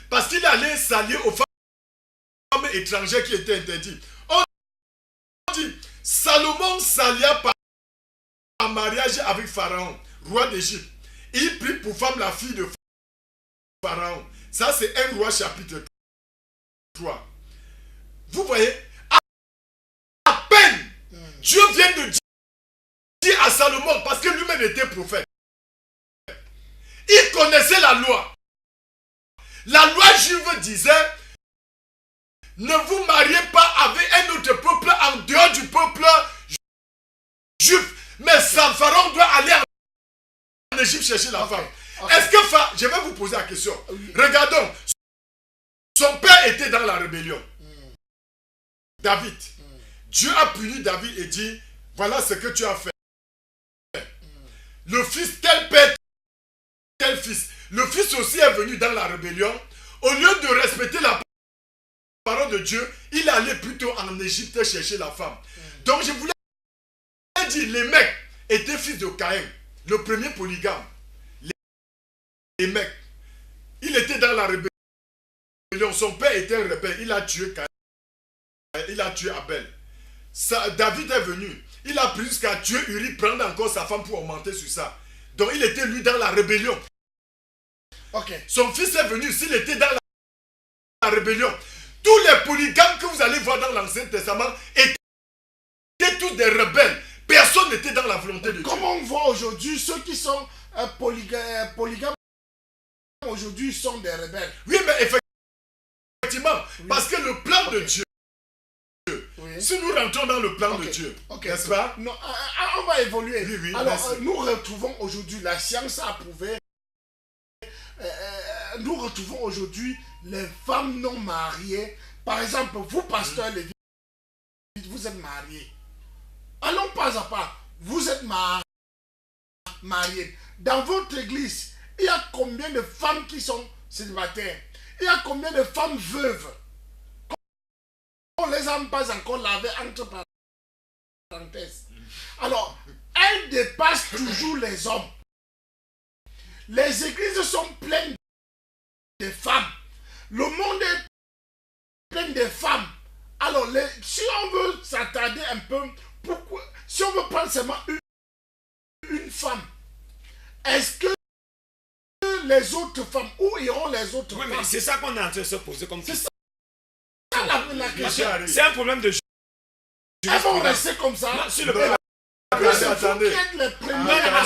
Parce qu'il allait s'allier aux femmes étrangères qui étaient interdites. On dit, Salomon s'allia par mariage avec Pharaon, roi d'Égypte. Il prit pour femme la fille de Pharaon. Ça c'est 1 Roi chapitre 3. Vous voyez, à peine Dieu vient de dire à Salomon, parce que lui-même était prophète. Il connaissait la loi. La loi juive disait, ne vous mariez pas avec un autre peuple en dehors du peuple juif. Mais Pharaon doit aller en Égypte chercher la femme. Okay. Est-ce que je vais vous poser la question. Regardons. Son père était dans la rébellion. David. Dieu a puni David et dit, voilà ce que tu as fait. Le fils, tel père, tel fils. Le fils aussi est venu dans la rébellion. Au lieu de respecter la parole de Dieu, il allait plutôt en Égypte chercher la femme. Donc je voulais dire, les mecs étaient fils de Caïn, le premier polygame. Les mecs, il était dans la rébellion. Son père était un rebelle. Il a tué Caïn. Il a tué Abel. David est venu. Il a pris jusqu'à tuer Uri, prendre encore sa femme pour augmenter sur ça. Donc il était lui dans la rébellion. Okay. Son fils est venu, s'il était dans la rébellion. Tous les polygames que vous allez voir dans l'Ancien Testament étaient tous des rebelles. Personne n'était dans la volonté de Dieu. Comme on voit aujourd'hui, ceux qui sont polygames aujourd'hui sont des rebelles. Oui, mais effectivement, parce que le plan de Dieu, si nous rentrons dans le plan de Dieu, n'est-ce pas? Non, on va évoluer. Oui, alors, nous retrouvons aujourd'hui, la science a prouvé, nous retrouvons aujourd'hui les femmes non mariées. Par exemple, vous, pasteur Lévi, vous êtes marié. Allons pas à pas. Vous êtes marié. mariées. Dans votre église, il y a combien de femmes qui sont célibataires? Il y a combien de femmes veuves? On ne les a pas encore lavées entre parenthèses. Alors, elles dépassent toujours les hommes. Les églises sont pleines de femmes. Le monde est plein de femmes. Alors, si on veut s'attarder un peu, pourquoi, si on veut prendre seulement une femme, est-ce que les autres femmes, où iront les autres femmes? Mais c'est ça qu'on est en train de se poser comme question. C'est ça la question. C'est un problème de Elles vont rester comme ça. Non, sur le Non, attendez.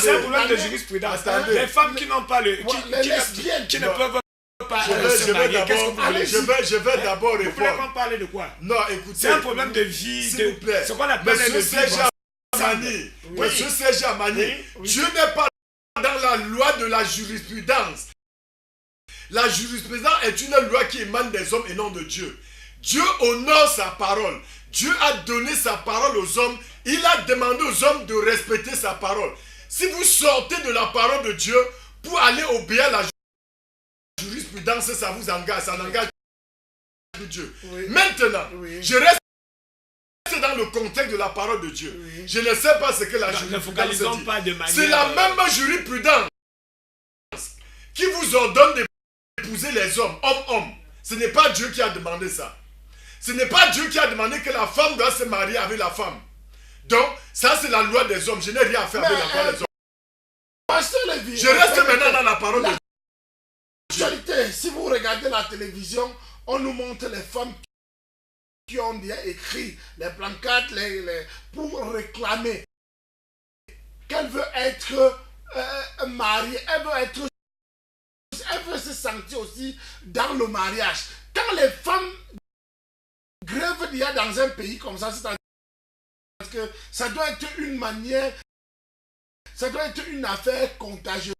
c'est un problème de jurisprudence. Attendez. Les femmes qui n'ont pas le... Les lesbiennes. qui ne peuvent pas Je vais d'abord Vous voulez répondre. qu'on parle de quoi? Non, écoutez. C'est un problème de vie, S'il vous plaît. ce qu'on appelle Monsieur le Serge Amani, Monsieur Serge Amani, Dieu n'est pas dans la loi de la jurisprudence. La jurisprudence est une loi qui émane des hommes et non de Dieu. Dieu honore sa parole. Dieu a donné sa parole aux hommes. Il a demandé aux hommes de respecter sa parole. Si vous sortez de la parole de Dieu pour aller obéir à la jurisprudence, ça vous engage, ça n'engage plus Dieu. Oui. Maintenant, Oui. je reste dans le contexte de la parole de Dieu. Oui. Je ne sais pas ce que la Ne jurisprudence focalisons dit. pas de manière... C'est la même jurisprudence qui vous ordonne d'épouser les hommes, homme-homme. Ce n'est pas Dieu qui a demandé ça. Ce n'est pas Dieu qui a demandé que la femme doit se marier avec la femme. Donc, ça c'est la loi des hommes. Je n'ai rien à faire avec la loi des hommes. Pasteur Lévy, Je reste maintenant dans la parole de Dieu. Actualité, si vous regardez la télévision, on nous montre les femmes qui ont déjà écrit les pancartes pour réclamer qu'elle veut être mariée, elle veut se sentir aussi dans le mariage. Quand les femmes grèvent déjà dans un pays comme ça, c'est-à-dire que ça doit être une manière, ça doit être une affaire contagieuse.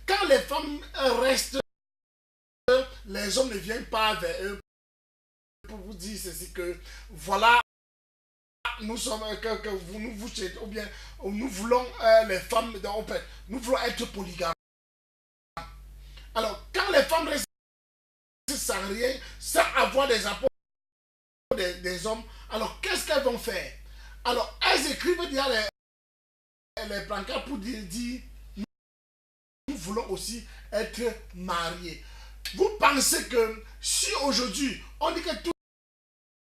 Quand les femmes restent, les hommes ne viennent pas vers eux pour vous dire ceci que voilà, nous sommes que vous nous vous ou bien nous voulons les femmes, nous voulons être polygames. Alors quand les femmes restent sans rien, sans avoir des apports des hommes, alors qu'est-ce qu'elles vont faire? Alors elles écrivent déjà les pancartes pour dire nous voulons aussi être mariés. Vous pensez que si aujourd'hui on dit que tous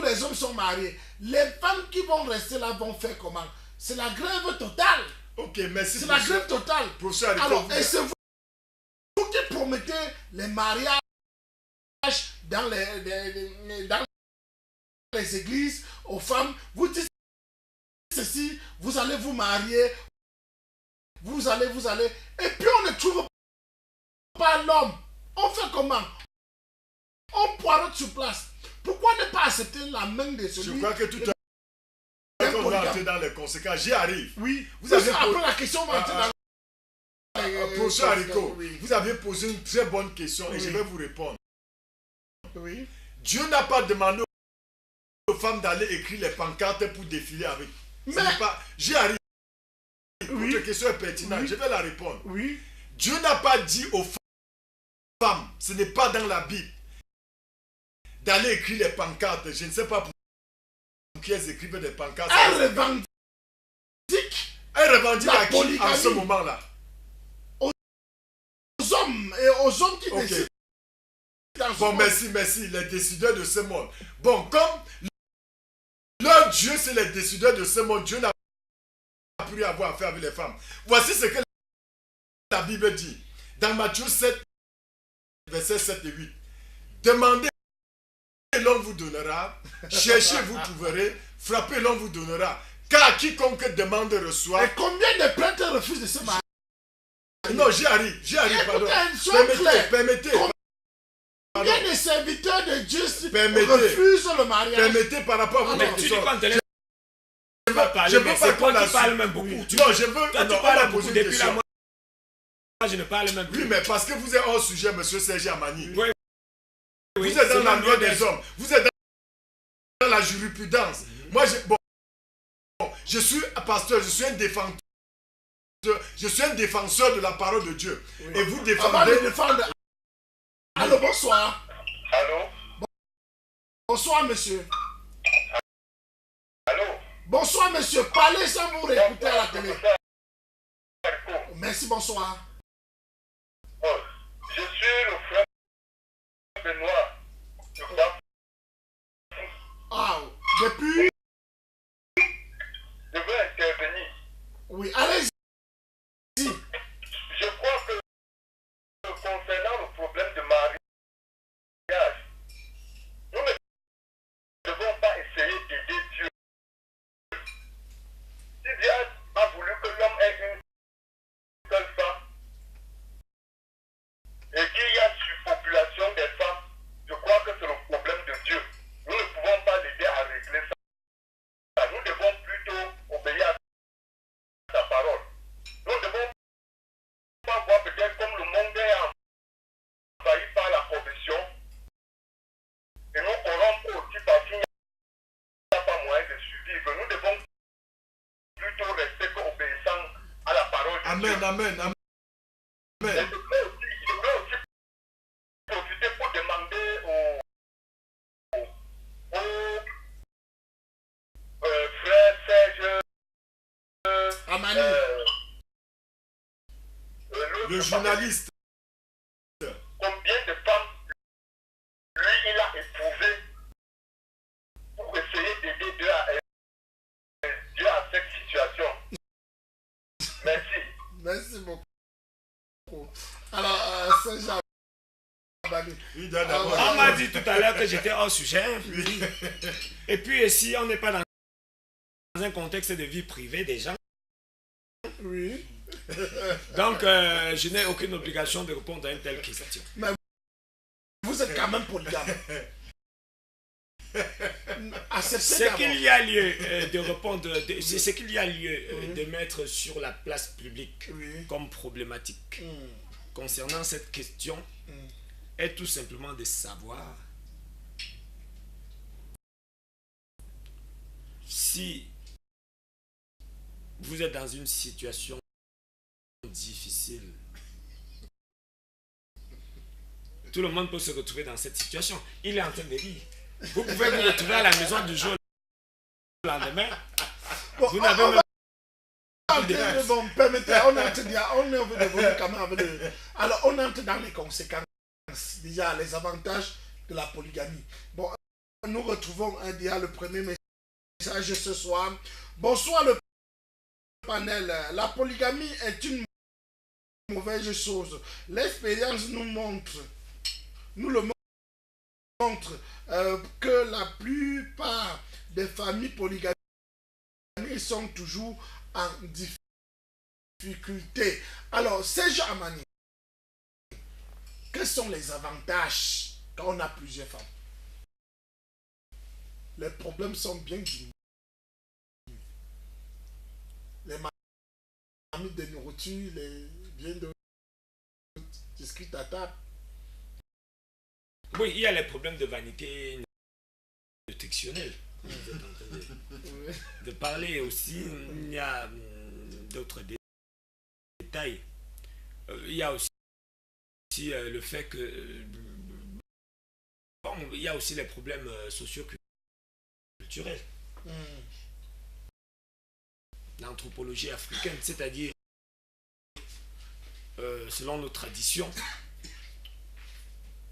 les hommes sont mariés, les femmes qui vont rester là vont faire comment? C'est la grève totale. Ok, merci. C'est la grève totale. Professeur, alors, et c'est vous qui promettez les mariages dans les églises aux femmes. Vous dites ceci, vous allez vous marier, vous allez, et puis on ne trouve pas l'homme. On fait comment? On poirote sur place. Pourquoi ne pas accepter la main de celui? Je crois que tout à l'heure, on va entrer dans les conséquences. J'y arrive. Oui. Vous avez après la question, on va entrer dans Professeur Haricot, oui. vous avez posé une très bonne question et Oui. je vais vous répondre. Oui. Dieu n'a pas demandé aux femmes d'aller écrire les pancartes pour défiler avec. Mais- J'y arrive. Oui. Votre question est pertinente. Oui. Je vais la répondre. Oui. Dieu n'a pas dit aux femmes, ce n'est pas dans la Bible, d'aller écrire les pancartes. Je ne sais pas pour qui elles écrivent des pancartes. Elle revendique Elles revendiquent la à qui en polygamie. ce moment-là? aux hommes et aux hommes qui Ok. décident. Dans ce Bon, monde. merci, les décideurs de ce monde. Bon, comme leur Dieu, c'est les décideurs de ce monde, Dieu n'a plus à avoir affaire avec les femmes. Voici ce que la Bible dit. Dans Matthieu 7, versets 7 et 8. Demandez et l'on vous donnera. Cherchez, vous trouverez. Frappez, l'on vous donnera. Car quiconque demande reçoit. Et combien de prêtres refusent de se marier? Non, j'y arrive, pardon. Écoutez, soyez clairs. Permettez. Combien de serviteurs de Dieu Permettez. refusent le mariage? Permettez par rapport à votre Mais tu dis question. qu'on te laisse pas parler, Je veux mais pas c'est qu'on toi qui assume. parles même beaucoup. Non, je veux. Toi, non, tu on parles va beaucoup poser une depuis là, question. moi, je ne parle même plus. Oui, mais parce que vous êtes hors sujet, monsieur Serge Amani. Oui. Oui, Vous êtes dans c'est la même loi bien des hommes. Vous êtes dans la jurisprudence. Moi, je suis un pasteur, je suis un défenseur je suis un défenseur de la parole de Dieu. Oui. Et vous Avant défendez... de défendre... Allô, bonsoir. Allô? Bonsoir, monsieur. Allô? Bonsoir, monsieur. Parlez sans vous réécouter à la télé. Merci, bonsoir. Bon, je suis le frère Benoît. Je crois. Ah, depuis... Je veux intervenir. Oui, allez-y. Je crois que concernant le problème de mariage, nous ne devons pas essayer d'aider Dieu. Si Dieu a voulu que l'homme ait une seule femme et qu'il y a surpopulation des femmes, je crois que c'est le problème de Dieu. Nous ne pouvons pas l'aider à régler ça. Nous devons plutôt obéir à sa parole. Nous ne devons pas voir peut-être comme le monde est envahi par la corruption et nous corrompre aussi parce qu'il n'y a pas moyen de survivre. Nous devons plutôt rester obéissants à la parole de Dieu. Amen, amen, amen. Et je veux aussi profiter pour demander aux frères Serge, Amani. Le journaliste. combien de femmes lui il a épousé pour essayer d'aider Dieu à cette situation. Merci. Merci beaucoup. Alors, Saint-Jean. Oui, d'abord. On m'a dit tout à l'heure que j'étais hors sujet. Et puis, si on n'est pas dans un contexte de vie privée des gens, Oui. donc je n'ai aucune obligation de répondre à une telle question. Vous êtes quand même polygame. Acceptez Ce d'abord. qu'il y a lieu de répondre, c'est ce qu'il y a lieu de mettre sur la place publique Oui. comme problématique Mm. concernant cette question est tout simplement de savoir si vous êtes dans une situation difficile. Tout le monde peut se retrouver dans cette situation. Il est en train de rire. Vous pouvez vous retrouver à la maison du jour au lendemain. Bon, Vous n'avez même bon, permettez, on entre quand même avec le... Alors, on entre dans les conséquences. Déjà, les avantages de la polygamie. Bon, nous retrouvons déjà le premier message ce soir. Bonsoir le panel. La polygamie est une mauvaise chose. L'expérience nous le montre que la plupart des familles polygamiques sont toujours en difficulté. Alors, Serge Amani, quels sont les avantages quand on a plusieurs femmes? Les problèmes sont bien diminués. Les marmites de nourriture, les biens de discutent à table. Oui, il y a les problèmes de vanité nutritionnelle. Vous êtes en train de parler aussi. Il y a d'autres détails. Il y a aussi le fait que bon, il y a aussi les problèmes socio-culturels. L'anthropologie africaine, c'est-à-dire selon nos traditions,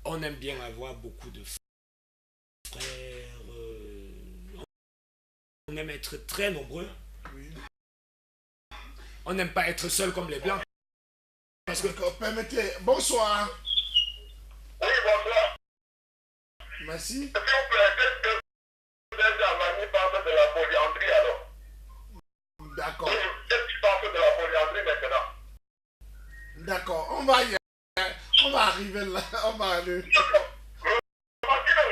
on aime bien avoir beaucoup de frères, on aime être très nombreux. Oui. On n'aime pas être seul comme les blancs. Parce que Permettez, bonsoir. Oui, bonsoir. Merci. S'il vous plaît, qu'est-ce que Serge Amani pense de la polyandrie alors? D'accord. Qu'est-ce qu'il pense de la polyandrie maintenant? D'accord. On va arriver là. On va aller. Qui me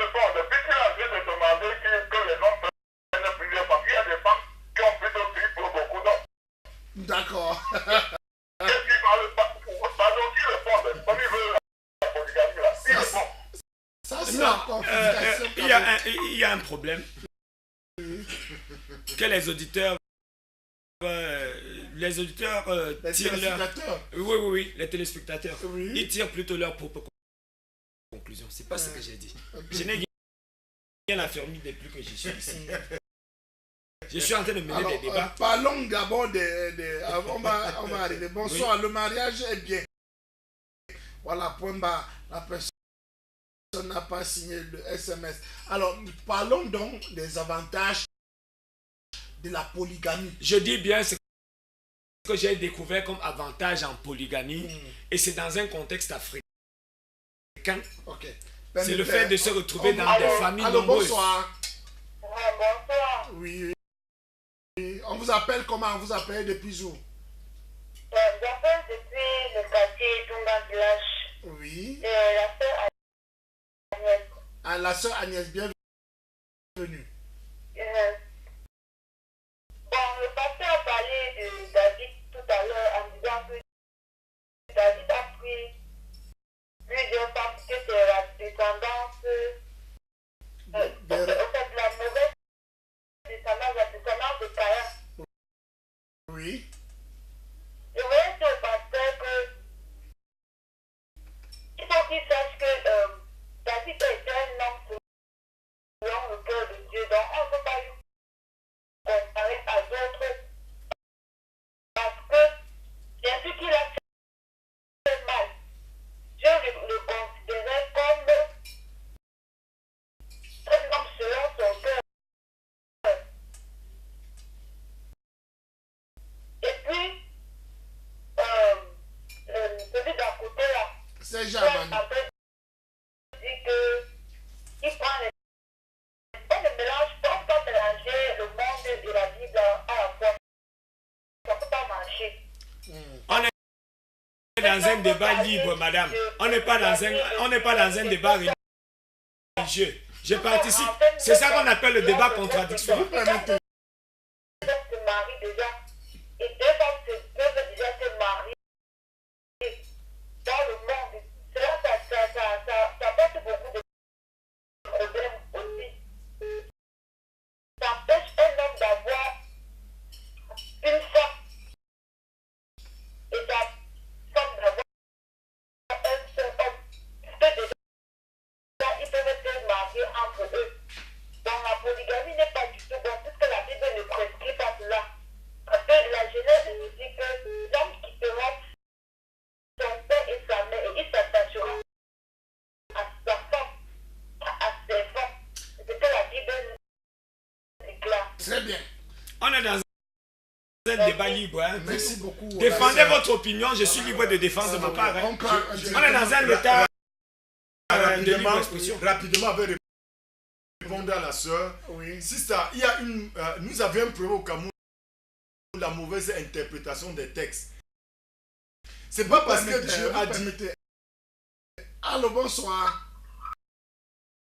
répond? Depuis qu'il a fait de demander que les hommes prennent plusieurs femmes, il y a des femmes qui ont plutôt pris pour beaucoup d'hommes. D'accord. Qu'est-ce qu'il parle? Pardon, qui répond? Comme il veut la polygamie là. Qui répond? Ça, c'est la confiscation. il y a un problème que les auditeurs les auditeurs Les tirent leur... téléspectateurs. Oui, les téléspectateurs. Oui. Ils tirent plutôt leur propre conclusion. C'est pas ce que j'ai dit. Je n'ai rien affirmé depuis que je suis ici. Je suis en train de mener des débats. Parlons d'abord on va arriver. Bonsoir, le mariage est bien. Voilà, point bas. La personne n'a pas signé le SMS. Alors, parlons donc des avantages de la polygamie. Je dis bien ce que j'ai découvert comme avantage en polygamie, et c'est dans un contexte africain. Ok. C'est le fait de se retrouver dans des familles allô, nombreuses. Bonsoir. Bonsoir. Oui. On vous appelle comment? On vous appelle depuis où? J'appelle depuis le quartier Tunga Village. Oui. La sœur Agnès. Ah, la sœur Agnès, bienvenue. Bon, le pasteur a parlé de David tout à l'heure en disant que David a pris plusieurs femmes, que c'est la descendance, en fait, la mauvaise descendance, la descendance de Caïn. Oui. Je voulais dire au pasteur que il faut qu'il sache que David était un homme selon le cœur de Dieu, donc on ne peut pas lui comparer à d'autres parce que bien sûr qu'il a fait mal. Dieu le considérait comme un homme selon son cœur. Et puis, celui d'à côté là, C'est il Javani. dit que il prend les... On ne mélange pas, on peut mélanger le monde et la Bible à la fois. Ça ne peut pas marcher. On est dans un débat libre, madame. On n'est pas dans un débat religieux. Je participe. C'est ça qu'on appelle le débat contradictoire. Vous permettez. Se marient déjà. Et deux femmes peuvent déjà se marier dans le monde. Cela, ça porte beaucoup de problèmes aussi. Ça empêche un homme d'avoir une femme et sa femme d'avoir un seul homme. Parce que déjà, ils peuvent être mariés entre eux. Donc la polygamie n'est pas du tout bon, puisque la Bible ne prescrit pas cela. Parce que la Genèse nous dit que l'homme quittera son père et sa mère et il s'attachera à sa femme, à ses femmes. C'est ce que la Bible nous déclare. Très bien. On est dans un débat libre. Hein. Merci beaucoup. Défendez votre opinion, je suis libre de défendre ma part. Hein. On est dans un état de libre expression. Rapidement, avec répondre à la sœur. Oui. Si ça, il y a nous avions un problème au Cameroun, la mauvaise interprétation des textes. C'est pas parce que Dieu a dit. Allô, bonsoir.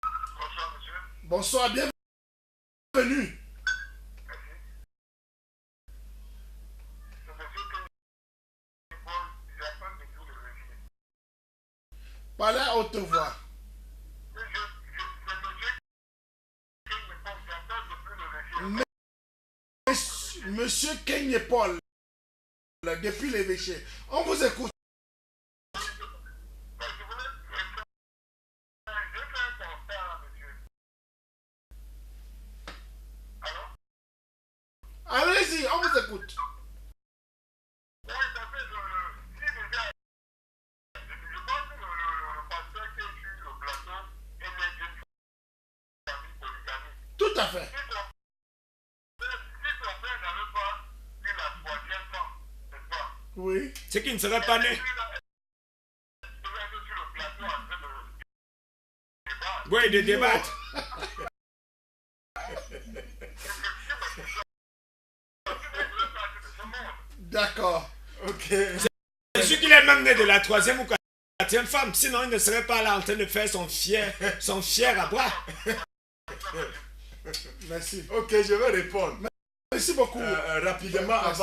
Bonsoir, monsieur. Bonsoir, bienvenue. Parlez à haute voix. Monsieur Kenya Paul, depuis l'évêché, on vous écoute. Allez-y, on vous écoute. Tout à fait. Oui. Ce qui ne serait pas né. Oui, de débattre. D'accord. Ok. C'est sûr qu'il est même né de la troisième ou quatrième femme. Sinon, il ne serait pas là en train de faire son fier à boire. Merci. Ok, je vais répondre. Merci beaucoup. Rapidement, avant.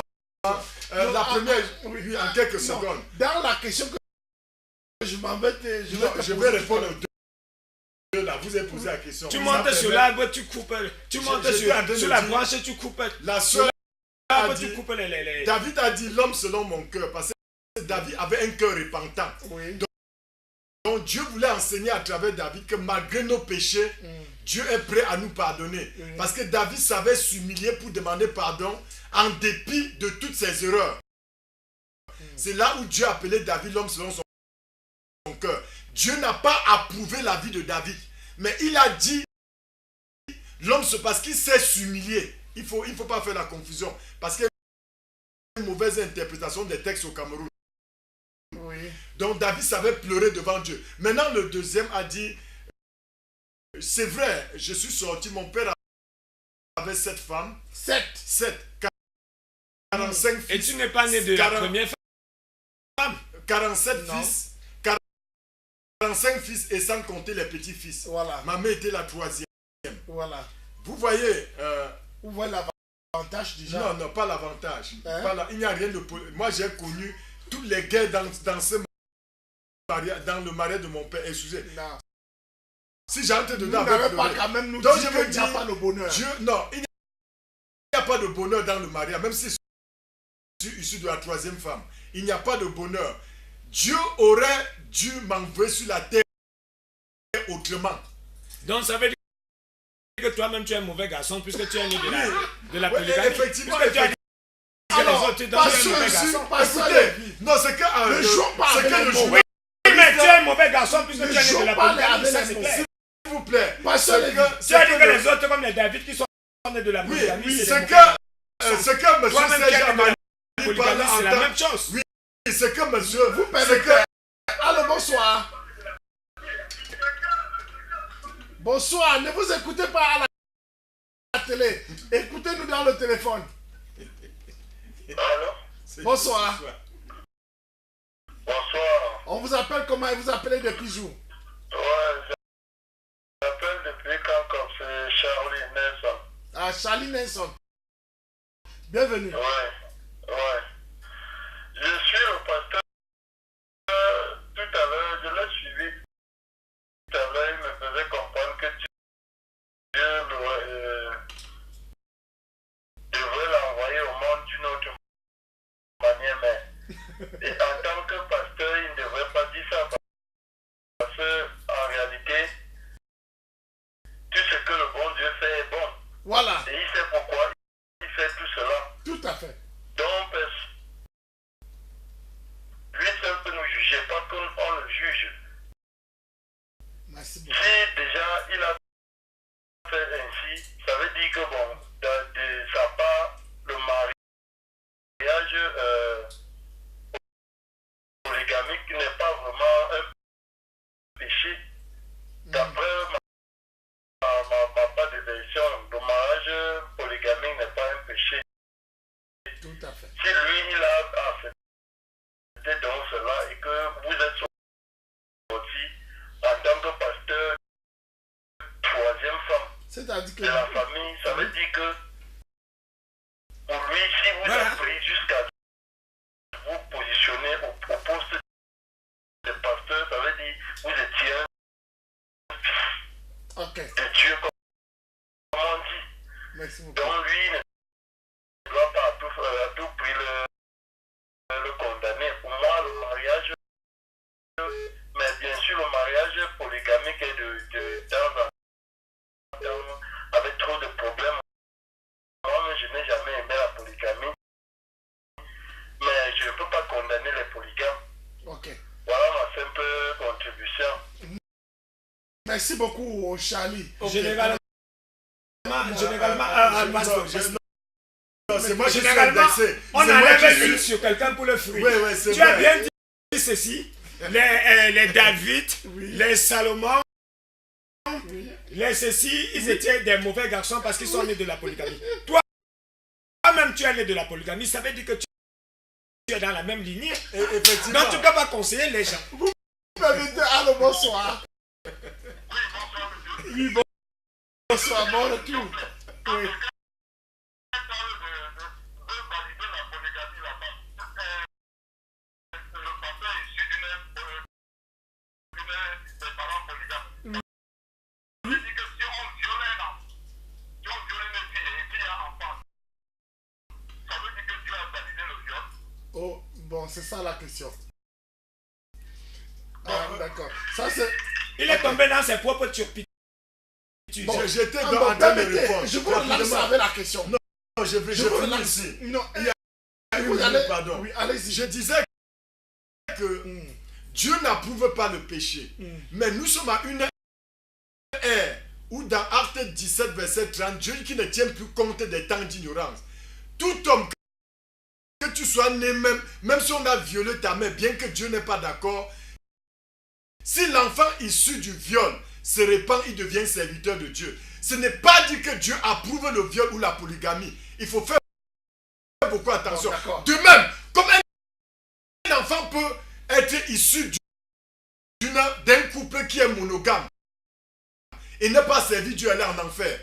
La première, oui, en quelques secondes. Dans la question que je m'embête, je vais répondre aux deux. Là, vous avez posé la question. Tu montes sur l'arbre, tu coupes. Tu montes sur la branche, tu coupes. La soeur David a dit l'homme selon mon cœur, parce que David avait un cœur repentant. Oui. Donc Dieu voulait enseigner à travers David que malgré nos péchés, Dieu est prêt à nous pardonner. Parce que David savait s'humilier pour demander pardon en dépit de toutes ses erreurs. C'est là où Dieu appelait David l'homme selon son cœur. Dieu n'a pas approuvé la vie de David, mais il a dit l'homme, c'est parce qu'il sait s'humilier. Il faut pas faire la confusion, parce qu'il y a une mauvaise interprétation des textes au Cameroun. Oui. Donc David savait pleurer devant Dieu. Maintenant le deuxième a dit, c'est vrai, je suis sorti, mon père avait 7 femmes. 7. 45 fils. Et tu n'es pas né de la première femme. 47 fils. 45 fils et sans compter les petits-fils. Voilà. Ma mère était la 3e. Voilà. Vous voyez... Vous voyez l'avantage déjà? Non, pas l'avantage. Il n'y a rien de... Moi, j'ai connu toutes les guerres dans le mariage de mon père. Excusez. Non. Si j'entre dedans... Vous n'avez pas quand même nous donc, dire qu'il n'y a pas de bonheur. Non, il n'y a pas de bonheur dans le mariage, même si je suis issu de la 3e femme. Il n'y a pas de bonheur. Dieu aurait dû m'envoyer sur la terre autrement. Donc ça veut dire que toi-même tu es un mauvais garçon puisque tu es né de la polygamie. Effectivement. Alors, écoutez, non, c'est que ne joue pas avec les mots. Oui, mais tu es un mauvais garçon puisque tu es né de la polygamie. S'il vous plaît. Tu as dit que les autres comme les David qui sont nés de la polygamie. Oui, c'est que monsieur Serge Mani polygamie, c'est la même chose. Oui, c'est que monsieur... Vous permettez... Allô, bonsoir. Bonsoir, ne vous écoutez pas à la télé. Écoutez-nous dans le téléphone. Allô? Bonsoir. Bonsoir. On vous appelle comment? Et vous appelez depuis jour? Ouais, j'appelle depuis quand comme c'est Charlie Nelson. Ah, Charlie Nelson. Bienvenue. Ouais. Je suis le pasteur. Tout à l'heure, je l'ai suivi. Tout à l'heure, il me faisait comprendre que Dieu devrait l'envoyer au monde d'une autre manière. Mais et en tant que pasteur, il ne devrait pas dire ça. Parce qu'en réalité, tout ce que le bon Dieu fait est bon. Voilà. Et il sait pourquoi il fait tout cela. Tout à fait. Donc, lui seul peut nous juger, pas qu'on le juge. Merci beaucoup. Si déjà il a fait ainsi, ça veut dire que bon, de sa part, le mariage polygamique n'est pas vraiment un péché. D'après ma part de version, le mariage polygamique n'est pas un péché. Tout à fait. Si lui, il a accepté donc cela et que vous êtes sorti en tant que pasteur, 3e femme C'est-à-dire que... de la famille, ça veut dire que pour lui, si vous êtes pris jusqu'à vous positionner au poste de pasteur, ça veut dire que vous étiez un fils de Dieu, comme on dit. Merci beaucoup. Donc lui, ne doit pas à tout prix le condamner. Pour moi, le mariage, mais bien sûr, le mariage polygamique est de temps en temps avec trop de problèmes. Moi, je n'ai jamais aimé la polygamie, mais je ne peux pas condamner les polygames. Ok. Voilà ma simple contribution. Merci beaucoup, Charlie. Généralement, c'est moi qui suis généralement, indexé. on enlève l'huile sur quelqu'un pour le fruit. Oui, c'est tu vrai. as bien dit ceci. Les David, les Salomon, les ceci, ils étaient des mauvais garçons parce qu'ils sont nés de la polygamie. Toi-même, tu es né de la polygamie, ça veut dire que tu es dans la même lignée. Effectivement. Donc tu ne peux pas conseiller les gens. Vous permettez... Allô, bonsoir. Oui, bonsoir, bon retour. Oui. Ça veut dire ça la question. Ah, d'accord. Ça, c'est... Il est tombé dans ses propres turpitudes. Bon, J'étais ah, dans bon, en train de permettez, répondre. je vous relance avec la question. Non, je vais Je vous finir relance. ici. Non, Vous allez, pardon. Oui, allez-y. Je disais que Dieu n'approuve pas le péché. Mais nous sommes à une ère où dans Acte 17, verset 30, Dieu qui ne tient plus compte des temps d'ignorance. Tout homme, que tu sois né même si on a violé ta mère, bien que Dieu n'est pas d'accord, si l'enfant issu du viol se répand, il devient serviteur de Dieu. Ce n'est pas dit que Dieu approuve le viol ou la polygamie. Il faut faire beaucoup attention. Bon, de même, comme un enfant peut être issu d'un couple qui est monogame et ne pas servir Dieu, aller en enfer.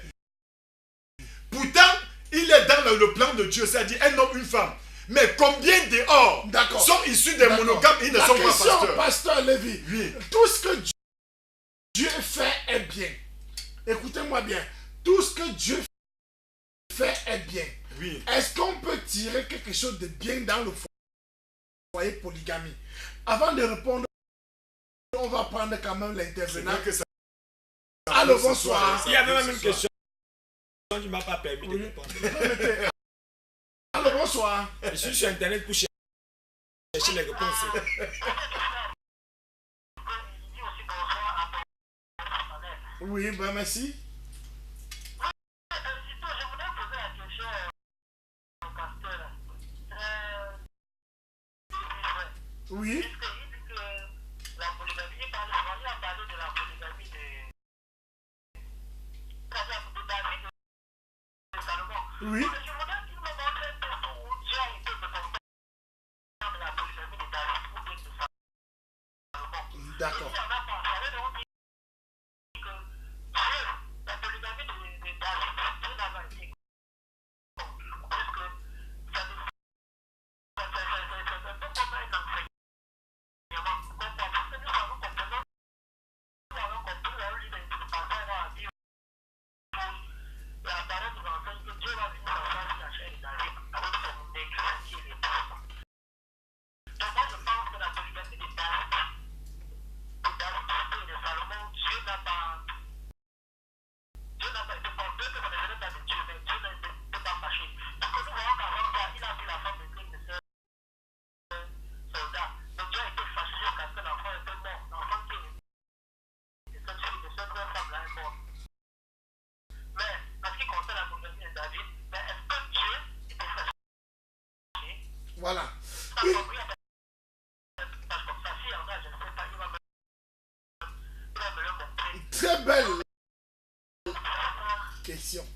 Pourtant, il est dans le plan de Dieu, c'est-à-dire un homme, une femme. Mais combien dehors sont issus des monogames et ils ne sont pas pasteurs? Pasteur Lévi, Oui. tout ce que Dieu fait est bien. Écoutez-moi bien. Tout ce que Dieu fait est bien. Oui. Est-ce qu'on peut tirer quelque chose de bien dans le foyer polygamie? Avant de répondre, on va prendre quand même l'intervenant. Allô, bonsoir. Il y avait même une question. Tu ne m'as pas permis de répondre. Allô, bonsoir. Je suis sur Internet pour chercher les réponses. Oui, ben merci. Oui. Oui. D'accord. Voilà. Très belle question.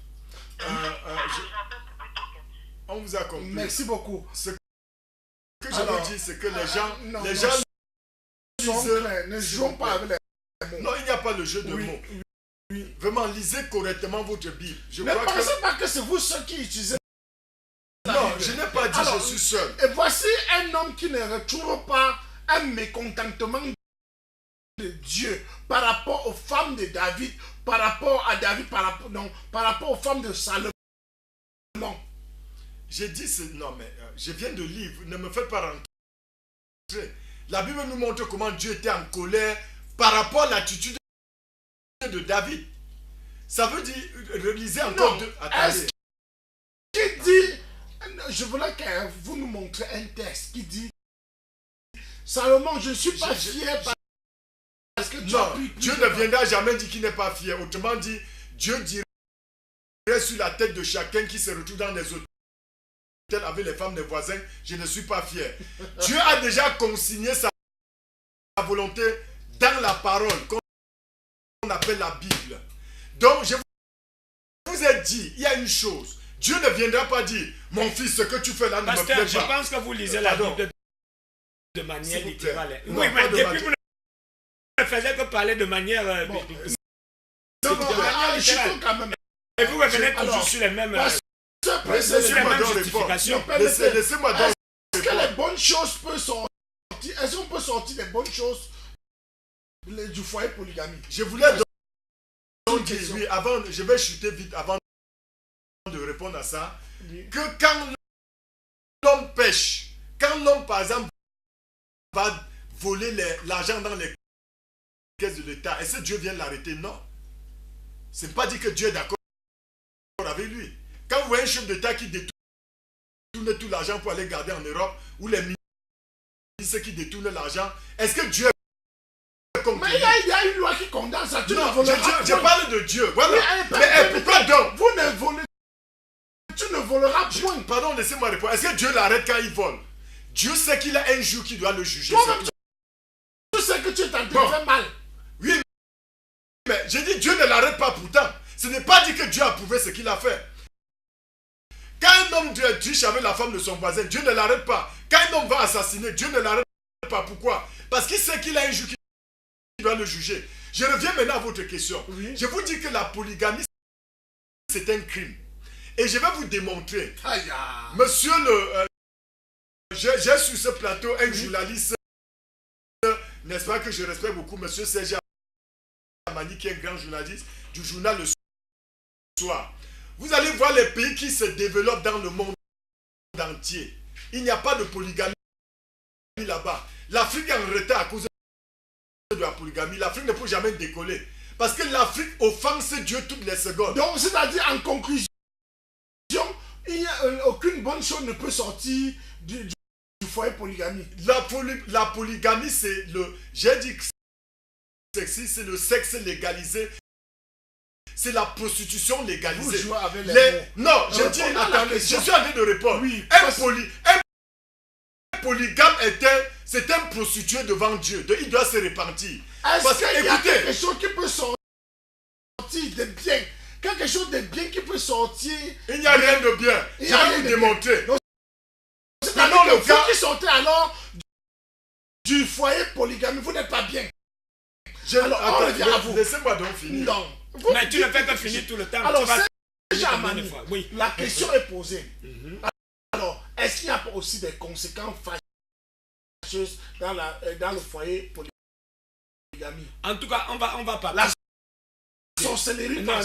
On vous a compris. Merci beaucoup. Ce que je vous dis, c'est que les gens, ne jouons pas avec les mots. Non, il n'y a pas le jeu de mots. Oui. Vraiment, lisez correctement votre Bible. Ne pensez pas que c'est vous ceux qui utilisez. Non, je n'ai pas dit je suis seul. Et voici un homme qui ne retrouve pas un mécontentement de Dieu par rapport aux femmes de David, par rapport à David, par rapport aux femmes de Salomon. J'ai dit, non mais je viens de lire, ne me faites pas rentrer. La Bible nous montre comment Dieu était en colère par rapport à l'attitude de David. Ça veut dire, relisez encore deux. Attendez. Qui dit, je voulais que vous nous montrez un texte qui dit, Salomon, je ne suis pas fier parce que tu as pris plus Dieu ne viendra jamais dire qu'il n'est pas fier. Autrement dit, Dieu dirait sur la tête de chacun qui se retrouve dans les hôtels avec les femmes des voisins, je ne suis pas fier. Dieu a déjà consigné sa volonté dans la parole qu'on appelle la Bible. Donc, je vous ai dit, il y a une chose. Dieu ne viendra pas dire, mon fils, ce que tu fais là ne me plaît pas. Je pense que vous lisez la Bible de manière littérale. Oui, mais depuis vous ne faisiez que parler de manière littérale. Et vous revenez toujours sur les mêmes justifications. Laissez-moi donc. Est-ce que les bonnes choses peuvent sortir? Est-ce qu'on peut sortir des bonnes choses du foyer polygamie? Je voulais donc dire, oui, avant, je vais chuter vite avant de répondre à ça, que quand l'homme pêche, quand l'homme par exemple va voler l'argent dans les caisses de l'État. Est-ce que Dieu vient l'arrêter? Non. Ce n'est pas dit que Dieu est d'accord avec lui. Quand vous voyez un chef d'État qui détourne tout l'argent pour aller garder en Europe, ou les ministres qui détournent l'argent, est-ce que Dieu est contre lui? Mais il y a une loi qui condamne ça. Tu non, ne voleras je parle de Dieu. Voilà. Oui, mais pourquoi donc? Vous ne volez. Tu ne voleras point. Pardon, laissez-moi répondre. Est-ce que Dieu l'arrête quand il vole? Dieu sait qu'il a un jour qui doit le juger. Tu sais que tu es en train de faire mal. Oui, mais j'ai dit Dieu ne l'arrête pas pourtant. Ce n'est pas dit que Dieu a prouvé ce qu'il a fait. Quand un homme triche avec la femme de son voisin, Dieu ne l'arrête pas. Quand un homme va assassiner, Dieu ne l'arrête pas. Pourquoi? Parce qu'il sait qu'il a un jour qui doit le juger. Je reviens maintenant à votre question. Oui. Je vous dis que la polygamie, c'est un crime. Et je vais vous démontrer. Aïe. Monsieur le... j'ai sur ce plateau un journaliste, n'est-ce pas, que je respecte beaucoup, monsieur Serge Amani, qui est un grand journaliste du journal Le Soir. Vous allez voir les pays qui se développent dans le monde entier. Il n'y a pas de polygamie là-bas. L'Afrique est en retard à cause de la polygamie. L'Afrique ne peut jamais décoller. Parce que l'Afrique offense Dieu toutes les secondes. Donc, c'est-à-dire, en conclusion, il n'y a aucune bonne chose ne peut sortir du foyer polygamie. La polygamie, c'est le... J'ai dit que c'est le sexe légalisé. C'est la prostitution légalisée. Vous jouez avec les mots. Non, je dis, attendez, je suis en train de répondre. Oui, un polygame c'est un prostitué devant Dieu. Donc, il doit se repentir. Est-ce qu'il y a quelque chose qui peut sortir de bien? Quelque chose de bien qui peut sortir? Il n'y a rien de bien. Je vais vous démontrer. C'est-à-dire que vous qui sortez alors du foyer polygamie, vous n'êtes pas bien. Alors, on revient à vous. Laissez-moi donc finir. Non. Mais tu ne fais que finir tout le temps. Alors, oui. La question est posée. Alors, est-ce qu'il n'y a pas aussi des conséquences fâcheuses dans le foyer polygamie? En tout cas, on va parler. La sorcellerie. Non.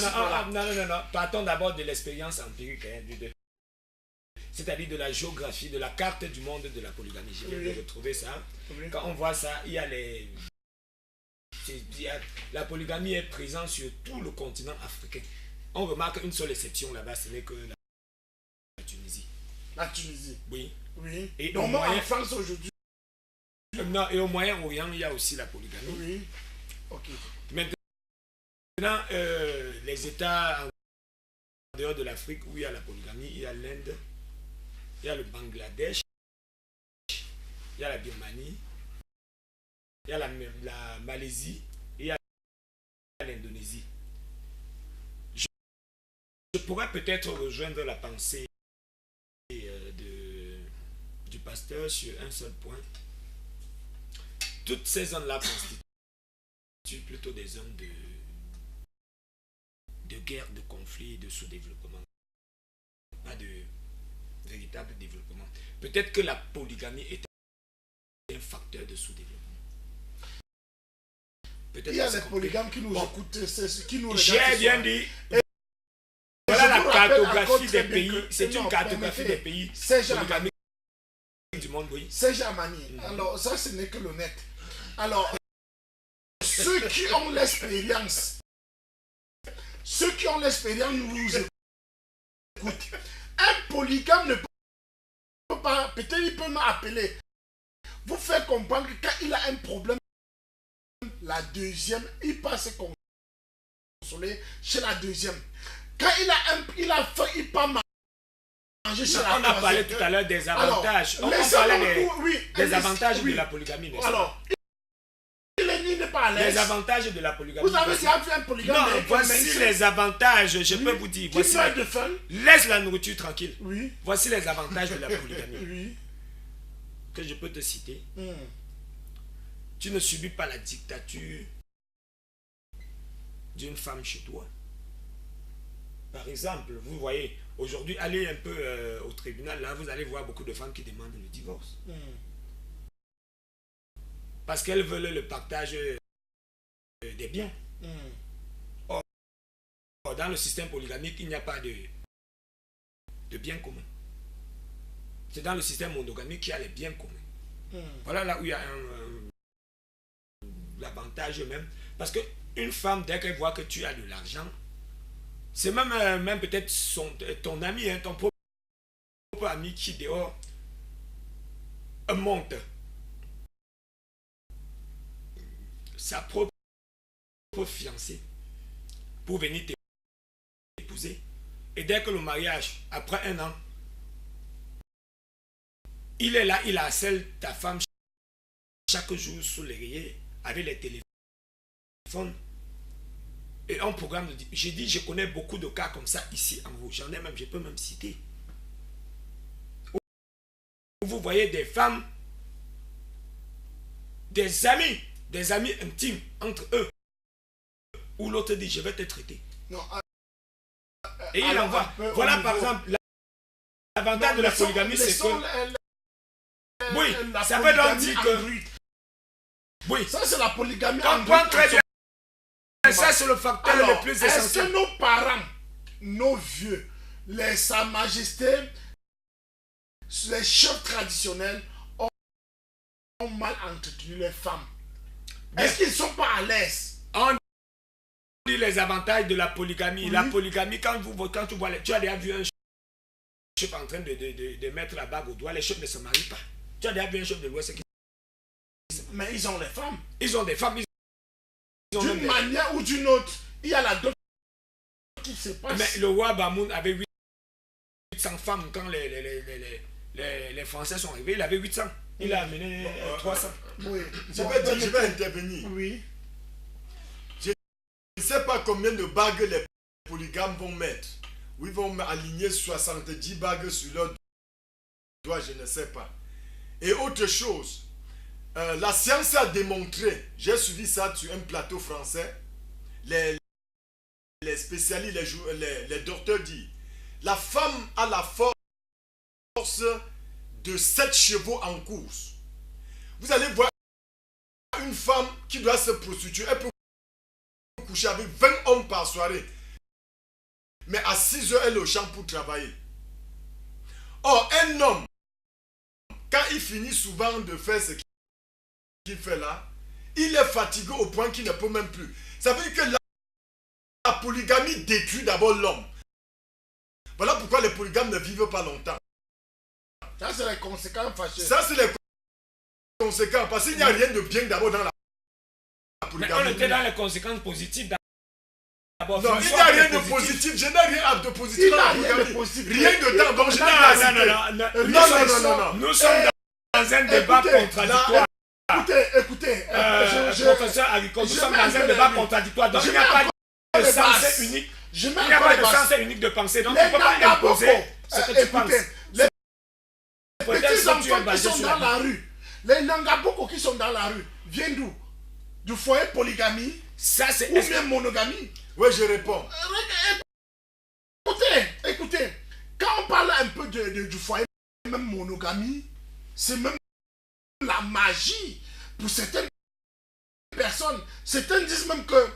Partons d'abord de l'expérience empirique c'est-à-dire de la géographie, de la carte du monde de la polygamie. Je viens de retrouver ça. Oui. Quand on voit ça, la polygamie est présente sur tout le continent africain. On remarque une seule exception là-bas, ce n'est que la Tunisie. La Tunisie? Oui. Et donc, en France aujourd'hui? Non, et au Moyen-Orient, il y a aussi la polygamie. Oui. Ok. Maintenant, les États en dehors de l'Afrique où il y a la polygamie, il y a l'Inde, il y a le Bangladesh, il y a la Birmanie, il y a la Malaisie et il y a l'Indonésie. Je pourrais peut-être rejoindre la pensée du pasteur sur un seul point. Toutes ces zones-là constituent plutôt des zones de guerre, de conflit, de sous-développement. Pas de véritable développement. Peut-être que la polygamie est un facteur de sous-développement. Il y a des polygames qui nous écoutent, qui nous regardent. J'ai bien dit. Voilà la cartographie des pays. C'est une cartographie des pays polygamiques du monde, oui. Serge Amani. Alors, ça, ce n'est que le net. Alors, ceux qui ont l'expérience, nous écoutent. Un polygame ne peut pas, peut-être il peut m'appeler, vous faire comprendre que quand il a un problème, la deuxième, il passe se consoler chez la deuxième. Quand il a faim, il peut manger chez la troisième. On a parlé tout à l'heure des avantages. Alors, on parlait des avantages de la polygamie. Alors, il n'est pas à l'aise. Les avantages de la polygamie. Vous avez déjà vu un polygame? Non, voici les avantages, je peux vous dire. Voici de faim. Laisse la nourriture tranquille. Oui. Voici les avantages de la polygamie. Oui. Que je peux te citer. Tu ne subis pas la dictature d'une femme chez toi. Par exemple, vous voyez, aujourd'hui, allez un peu au tribunal, là, vous allez voir beaucoup de femmes qui demandent le divorce. Parce qu'elles veulent le partage des biens. Or, dans le système polygamique, il n'y a pas de biens communs. C'est dans le système monogamique qu'il y a les biens communs. Voilà là où il y a l'avantage même. Parce qu'une femme, dès qu'elle voit que tu as de l'argent, c'est même peut-être ton ami, hein, ton propre ami qui dehors monte sa propre fiancée pour venir t'épouser. Et dès que le mariage, après 1 an, il est là, il harcèle ta femme chaque jour sous les rayés avec les téléphones. Et un programme de... J'ai dit, je connais beaucoup de cas comme ça ici en vous. J'en ai même, je peux même citer. Où vous voyez des femmes, des amis intimes entre eux, où l'autre dit, je vais te traiter. Non, et il envoie. Voilà par exemple, l'avantage de la polygamie, c'est que... Oui, ça veut donc dire que... Oui, ça c'est la polygamie. comprends très bien. Ça c'est le facteur le plus essentiel. Est-ce que nos parents, nos vieux, Sa Majesté, les chefs traditionnels ont mal entretenu les femmes? Est-ce qu'ils ne sont pas à l'aise? On dit les avantages de la polygamie. Oui. La polygamie, quand tu vois, tu as déjà vu un chef en train de mettre la bague au doigt, les chefs ne se marient pas. Tu as déjà vu un chef de l'Ouest qui... Mais ils ont les femmes. Ils ont des femmes. D'une manière ou d'une autre, il y a la dot qui se passe. Mais le roi Bamoun avait 800 femmes quand les Français sont arrivés. Il avait 800. Il a amené 300. Oui. Je vais intervenir. Oui. Je ne sais pas combien de bagues les polygames vont mettre. Ou ils vont aligner 70 bagues sur leur doigt, je ne sais pas. Et autre chose, la science a démontré, j'ai suivi ça sur un plateau français, les spécialistes, les docteurs disent, la femme a la force de 7 chevaux en course. Vous allez voir une femme qui doit se prostituer, elle peut coucher avec 20 hommes par soirée. Mais à 6 heures, elle est au champ pour travailler. Or, un homme, quand il finit souvent de faire ce qu'il fait là, il est fatigué au point qu'il ne peut même plus. Ça veut dire que la polygamie détruit d'abord l'homme. Voilà pourquoi les polygames ne vivent pas longtemps. Ça, c'est les conséquences fâcheuses. Ça, c'est les conséquences. Parce qu'il n'y a rien de bien d'abord dans la polygamie. Mais on était dans les conséquences positives. Non, il n'y a rien de positif. Je n'ai rien de positif dans la polygamie. Rien dedans. Donc, je n'ai rien cité. Non. Nous sommes dans un débat contradictoire. Écoutez, professeur Haricot, nous sommes dans un débat contradictoire. Donc, il n'y a pas de sens unique. Il n'y a pas de sens unique de penser. Donc, tu ne peux pas imposer ce que tu penses. Les petits enfants qui sont dans la rue, les Nangaboko qui sont dans la rue, viennent d'où? Du foyer polygamie ou bien monogamie? Oui, je réponds. Écoutez, quand on parle un peu du foyer, même monogamie, c'est même la magie pour certaines personnes. Certains disent même que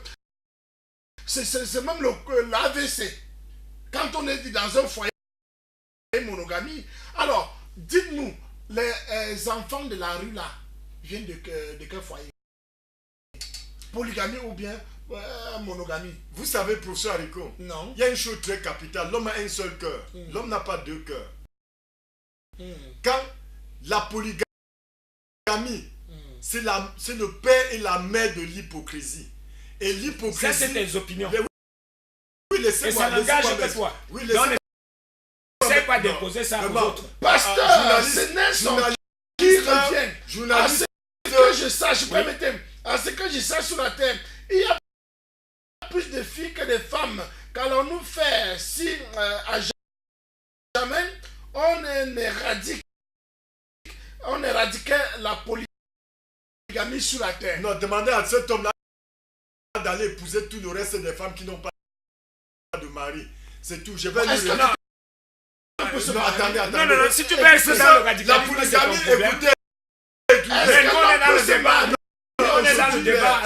c'est même l'AVC. Quand on est dans un foyer monogamie, alors dites-nous, les enfants de la rue là viennent de quel foyer? Polygamie ou bien monogamie? Vous savez, professeur Haricot, non. Il y a une chose très capitale. L'homme a un seul cœur. L'homme n'a pas 2 cœurs. Quand la polygamie, c'est le père et la mère de l'hypocrisie. Et l'hypocrisie... Ça, c'est tes opinions. Oui, laissez-moi. Et ça n'engage que toi. Oui, donc, n'essaie pas d'imposer ça aux autres. Pasteur, c'est Nelson qui revient. Journaliste. À ce que je sache, permettez-moi, à ce que je sache sur la terre, il y a plus de filles que de femmes. Qu'allons-nous faire si à jamais on éradiquait la polygamie sur la terre? Non, demandez à cet homme-là d'aller épouser tout le reste des femmes qui n'ont pas de mari. C'est tout. Je vais lui non, attendez. Non, si tu veux essayer dans le radicalisme, la polygamie, écoutez. On est dans le débat.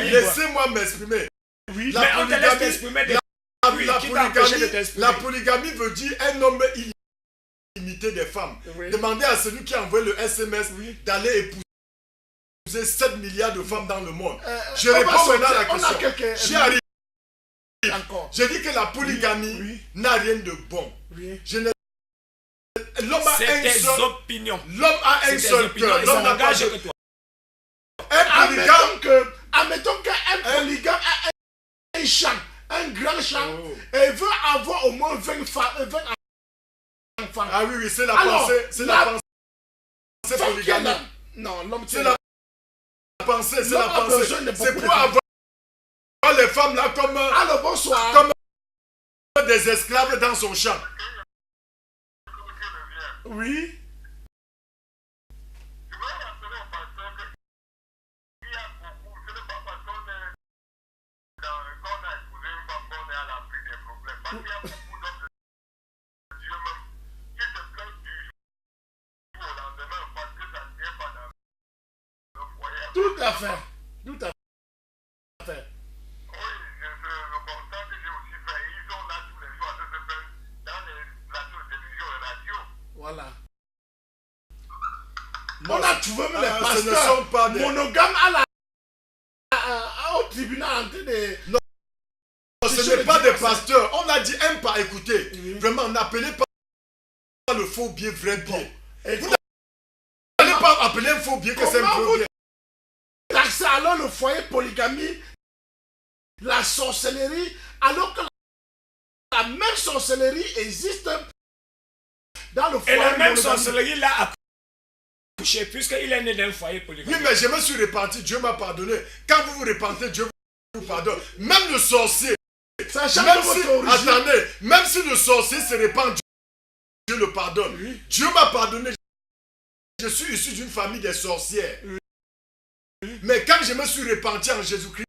Laissez-moi m'exprimer. Oui, mais on te laisse t'exprimer. La polygamie veut dire un homme illimité. l'intimité des femmes. Oui. Demandez à celui qui a envoyé le SMS d'aller épouser 7 milliards de femmes dans le monde. Je réponds maintenant à la question. J'y arrive. Encore. Je dis que la polygamie n'a rien de bon. Oui. L'homme a C'est un tes seul. opinions. L'homme a un C'est tes seul opinions, cœur. ils L'homme n'a pas s'engagent de... que toi. Un polygame. Admettons qu'un polygame a un champ, un grand champ, et veut avoir au moins 20 enfants. Ah oui, c'est la Alors, pensée. C'est la pensée polygamique. Non, l'homme C'est la pensée. C'est l'homme la a pensée. besoin de C'est beaucoup pour de avoir les femmes là comme, Alors, bonsoir. comme des esclaves dans son champ. Oui. Tout à fait. Tout à fait. Voilà. On a trouvé même les Ce ne pasteurs sont pas des... monogames au tribunal en train de... Non, ce n'est pas des pasteurs. On a dit un pas, écoutez. Oui. Vraiment, n'appelez pas le faux biais vrai biais. Et Vous n'allez pas appeler un faux biais que c'est un comment faux biais. taxez alors le foyer polygamie, la sorcellerie, alors que la même sorcellerie existe dans le Et foyer la même monogamie. sorcellerie l'a accouché, puisqu'il est né d'un foyer polygamique. Oui, mais je me suis repenti, Dieu m'a pardonné. Quand vous vous repentez, Dieu vous pardonne. Même le sorcier, Ça change même votre si, origine. attendez, même si le sorcier se répand, Dieu le pardonne. Oui. Dieu m'a pardonné. Je suis issu d'une famille des sorcières. Mais quand je me suis repenti en Jésus-Christ,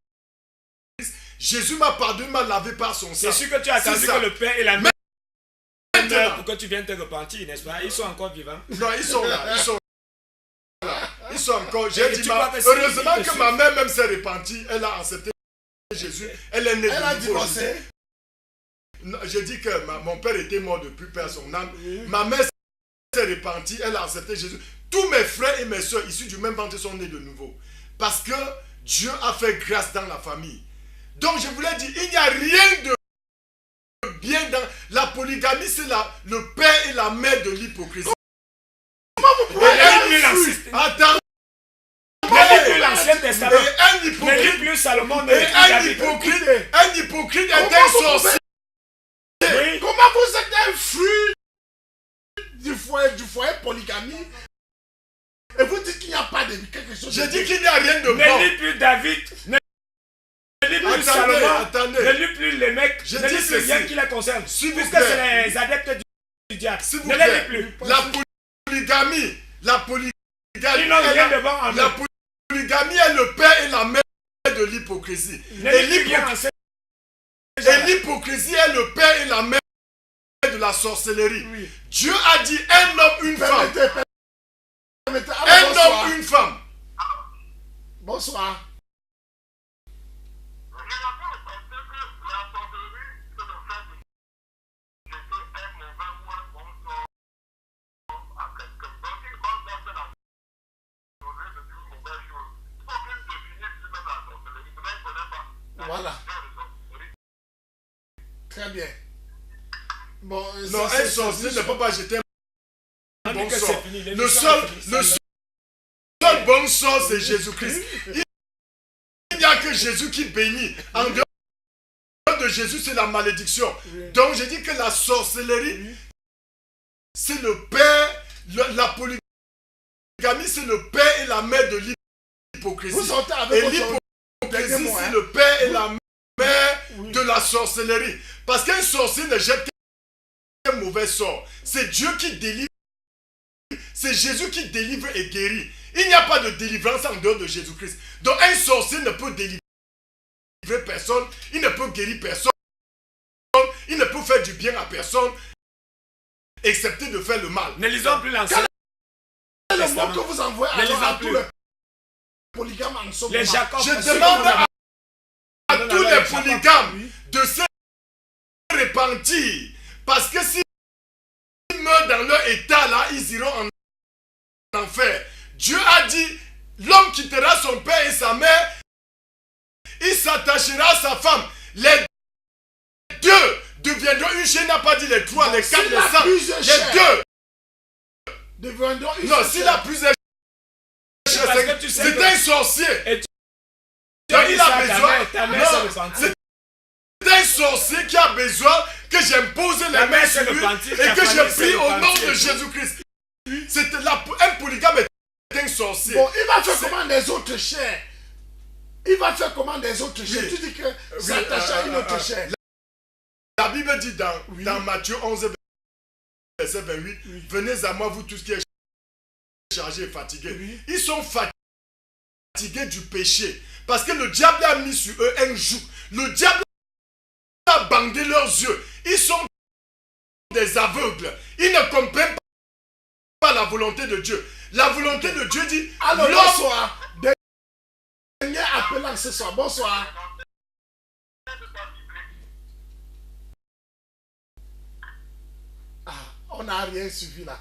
Jésus m'a pardonné, m'a lavé par son sang. C'est sûr que tu as attendu C'est ça. que le Père et la Mère Maintenant. meurent pour que tu viennes te repentir, n'est-ce pas? Ils sont encore vivants. Non, ils sont là, ils sont là. Ils sont encore. J'ai Et dit, tu crois que si heureusement ils te que ma mère même s'est repentie, elle a accepté Jésus, elle est née Elle a de nouveau. divorcé. Non, j'ai dit que mon père était mort depuis père son âme. Ma mère s'est repentie, elle a accepté Jésus. Tous mes frères et mes soeurs issus du même ventre sont nés de nouveau. Parce que Dieu a fait grâce dans la famille. Donc je voulais dire, il n'y a rien de bien dans la polygamie, c'est le père et la mère de l'hypocrisie. Attends. Ne lis plus l'Ancien Testament. Et un Ne hypocrite, lis plus Salomon. Ne et lis plus un David. hypocrite est un Comment vous sorcier. Oui. Comment vous êtes un fruit du foyer polygamie et vous dites qu'il n'y a pas de quelque chose J'ai de dit qu'il n'y a rien de Ne bon. lis plus David. Ne lis plus Attendez, Salomon. attendez. Ne lis plus les mecs. Je Ne dis lis plus ceci. rien qui les concerne. S'il vous Puisque plaît. c'est les adeptes du diable. S'il vous Ne les lis plaît, plus. la polygamie Ils n'ont rien de bon en la eux. polygamie est le père et la mère de l'hypocrisie. Ne Et lis plus rien en l'hypocrisie est le père et la mère de la sorcellerie. Oui. Dieu a dit un homme, une femme. Permettez. Un Alors, bonsoir. homme, une femme. Bonsoir. Voilà. Très bien. Bon, Non, un sorcier ne peut pas jeter un On dit bon que sort. c'est fini. Le seul bon sort, c'est Jésus-Christ. Il n'y a que Jésus qui bénit. En dehors de Jésus, c'est la malédiction. Donc, je dis que la sorcellerie, c'est le père, la polygamie, c'est le père et la mère de l'hypocrisie. vous sortez avec Et votre l'hypocrisie, dernier mot, c'est hein. le père et la mère de la sorcellerie. Parce qu'un sorcier ne jette qu'un mauvais sort. C'est Dieu qui délivre. C'est Jésus qui délivre et guérit. Il n'y a pas de délivrance en dehors de Jésus-Christ. Donc un sorcier ne peut délivrer personne. Il ne peut guérir personne. Il ne peut faire du bien à personne. Excepté de faire le mal. Ne lisons plus l'Ancien C'est le mot Testament. que vous envoyez Ne alors lisons à plus. tous les polygames en ce Les moment. Jacob. Je demande à tous les polygames de se repentir. Parce que s'ils meurent dans leur état là, ils iront en enfer. Dieu a dit, l'homme quittera son père et sa mère, il s'attachera à sa femme. Les deux deviendront une chair, n'a pas dit les trois, les quatre, les cinq. Les deux deviendront une non, seule s'il chair. a plusieurs chairs, c'est un sorcier. Tu as dit il a ça à besoin. ta mère s'est repentie. C'est un sorcier qui a besoin que j'impose les mains sur lui et que je prie au nom de Jésus-Christ. Un polygame est un sorcier. Bon, il va faire comment des autres chairs? Il va faire comment des autres chairs? Tu dis que s'attache à une autre chair. La Bible dit dans Matthieu 11, verset 28, venez à moi vous tous qui êtes chargés et fatigués. Ils sont fatigués du péché parce que le diable a mis sur eux un joug. Le diable a bandé leurs yeux. Ils sont des aveugles. Ils ne comprennent pas la volonté de Dieu. La volonté de Dieu dit, alors bonsoir. Dernier appelant ce soir. Bonsoir. On n'a rien suivi là.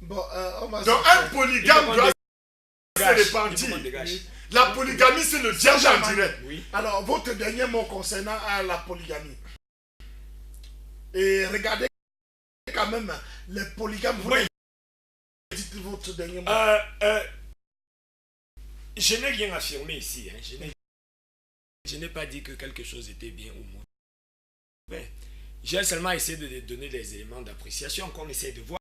Bon, on va donc un polygame doit se repentir. La polygamie, c'est le diable en direct. Oui. Alors, votre dernier mot concernant la polygamie. Et regardez quand même les polygames. Vous dites votre dernier mot. Je n'ai rien affirmé ici. Hein. Je n'ai pas dit que quelque chose était bien ou mauvais. J'ai seulement essayé de donner des éléments d'appréciation qu'on essaie de voir.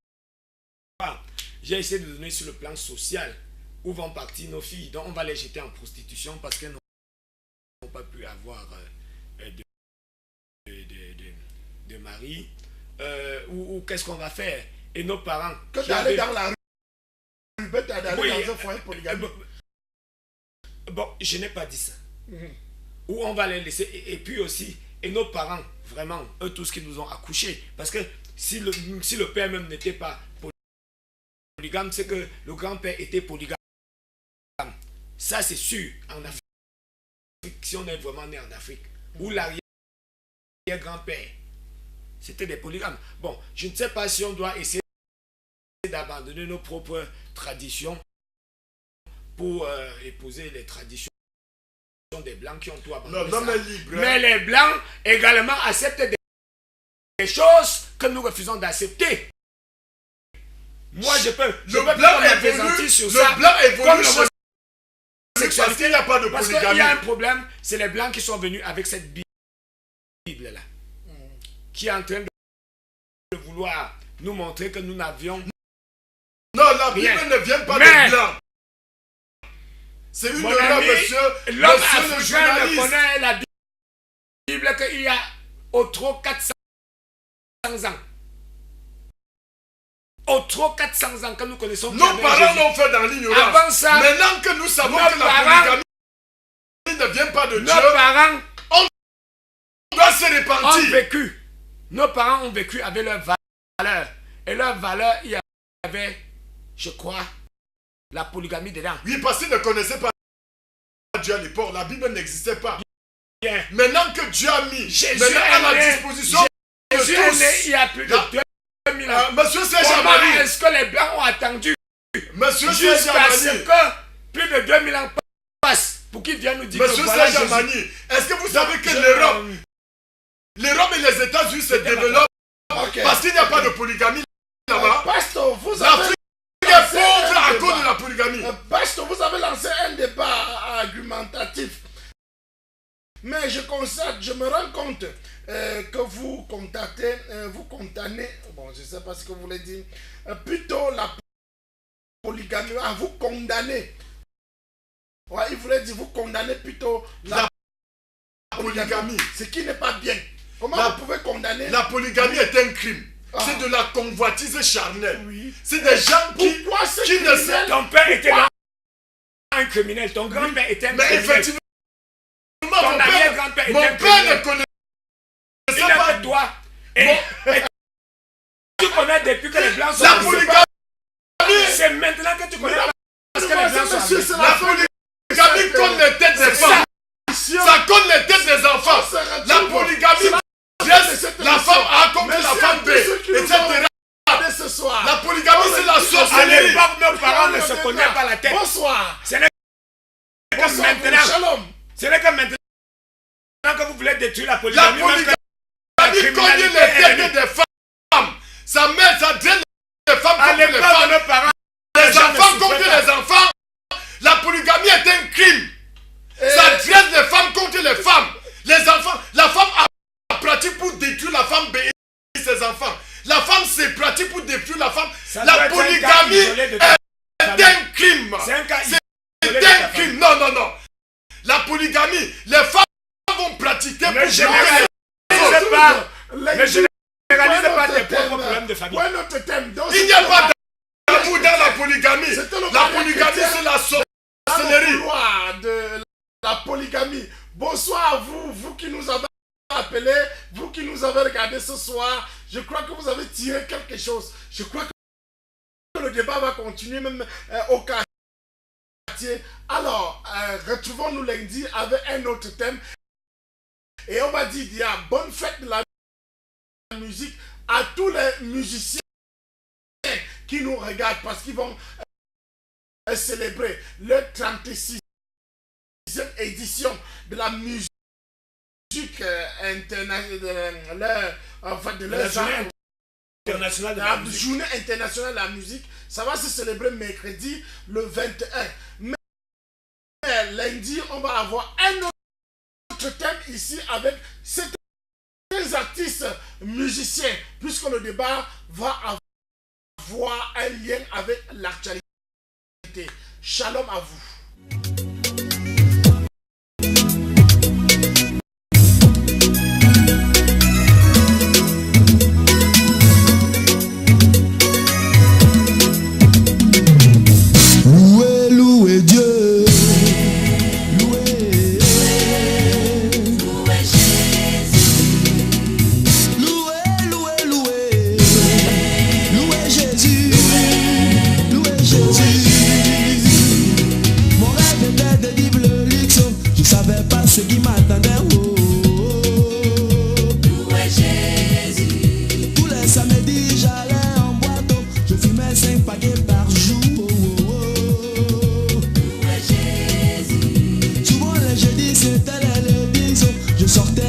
J'ai essayé de donner sur le plan social où vont partir nos filles. Donc on va les jeter en prostitution parce qu'elles n'ont pas pu avoir de mari. Ou qu'est-ce qu'on va faire? Et nos parents... Que d'aller dans la rue, d'aller dans un foyer polygamique. Bon, je n'ai pas dit ça. Où on va les laisser. Et puis aussi, et nos parents, vraiment, eux tous qui nous ont accouchés. Parce que si le père même n'était pas polygame, c'est que le grand-père était polygame. Ça, c'est sûr. En Afrique, si on est vraiment né en Afrique, où l'arrière-grand-père, c'était des polygames. Bon, je ne sais pas si on doit essayer d'abandonner nos propres traditions pour épouser les traditions des Blancs qui ont tout abandonné. Non, libre. Mais les Blancs également acceptent des choses que nous refusons d'accepter. Moi, je peux m'appesantir sur ça. Le blanc évolue comme parce qu'il n'y a pas de parce polygamie. qu'il y a un problème, c'est les Blancs qui sont venus avec cette Bible-là, qui est en train de vouloir nous montrer que nous n'avions... Non, la Bible ne vient pas des Blancs. C'est une erreur, monsieur. L'homme Monsieur le journaliste connaît la Bible qu'il y a au trop 400 ans. Au trop 400 ans que nous connaissons. Nos parents l'ont fait dans l'ignorance. Avant ça, maintenant que nous savons que la polygamie ne vient pas de Dieu, nos parents on doit se repentir. Nos parents ont vécu avec leurs valeurs. Et leurs valeurs, il y avait, je crois, la polygamie dedans. Oui, parce qu'ils ne connaissaient pas Dieu à l'époque. La Bible n'existait pas. Bien. Maintenant que Dieu a mis Jésus à la disposition de tous. Jésus est né il y a plus de 2000 ans. Monsieur Comment Serge est-ce que les Blancs ont attendu Monsieur jusqu'à ce que plus de 2000 ans passent pour qu'ils viennent nous dire Monsieur que voilà Jésus. Est-ce que vous savez que l'Europe et les États-Unis se développent parce qu'il n'y a pas de polygamie là-bas? Pasteur, vous avez... L'Afrique est pauvre à cause de la polygamie. Pasteur, vous avez lancé un débat argumentatif. Mais je constate, je me rends compte que vous condamnez, bon, je ne sais pas ce que vous voulez dire, plutôt la polygamie, vous condamnez. Ouais, il voulait dire, vous condamnez plutôt la polygamie, ce qui n'est pas bien. Comment vous pouvez condamner? La polygamie est un crime. C'est de la convoitise charnelle. Oui. C'est des gens qui ne savent. Ton père était un criminel, ton grand-père était un criminel. Mais effectivement, ton arrière-grand-père était un criminel. Mon père ne connaissait pas toi. Et tu connais depuis que les Blancs sont la polygamie. C'est maintenant que tu connais parce que les Blancs sont la polygamie colle les têtes des femmes. Ça colle les têtes des enfants. La polygamie, la femme A contre la femme B, etc. soir. La polygamie, c'est la À sorcellerie. l'époque, nos parents ne se connaissaient pas la tête. Bonsoir. Ce n'est que Bonsoir, maintenant. Shalom. Ce n'est que maintenant que vous voulez détruire la La polygamie. polygamie cogne les têtes des femmes. Ça draine les femmes À contre les l'époque de femmes. nos parents, Les gens ne enfants souffraient contre pas. les enfants. La polygamie est un crime. Ça draine les femmes contre les femmes. Les enfants, la femme a pratique pour détruire la femme et ses enfants. La femme se pratique pour détruire la femme. Ça doit La être un cas polygamie isolé de ta est famille. un crime. C'est un cas isolé C'est de ta un famille. crime. Non, non, non. La polygamie, les femmes vont pratiquer pour Ne bloquer généralisez les pas. Les- Ne généralisez pas Point tes notre propres thème. problèmes de famille. Point notre thème. Donc, Il n'y a pas d'amour dans la polygamie. C'était le La mariage polygamie, chrétien. c'est la Dans le sorcellerie. couloir de la polygamie. Bonsoir à vous, vous qui nous avez appelés, vous qui nous avez regardé ce soir. Je crois que vous avez tiré quelque chose. Je crois que le débat va continuer même au quartier. Alors, retrouvons-nous lundi avec un autre thème. Et on va dire, il y a bonne fête de la musique à tous les musiciens qui nous regardent parce qu'ils vont célébrer le 36e édition de la musique internationale, enfin de La la journée internationale de la musique. journée internationale de la musique. Ça va se célébrer mercredi le 21. Mais lundi, on va avoir un autre thème ici avec certains artistes musiciens, puisque le débat va avoir un lien avec l'actualité. Shalom à vous. Louez, louez Dieu. Louez. Louez, louez, louez. Louez Jésus. Louez Jésus. Mon rêve était de vivre le luxe. Je savais pas ce qui m'attendait. Oh, oh, oh. Tous les samedis, j'allais en boîte. Je fumais 5 paquets par jour. Souvent les jeudis c'était les lundis. Je sortais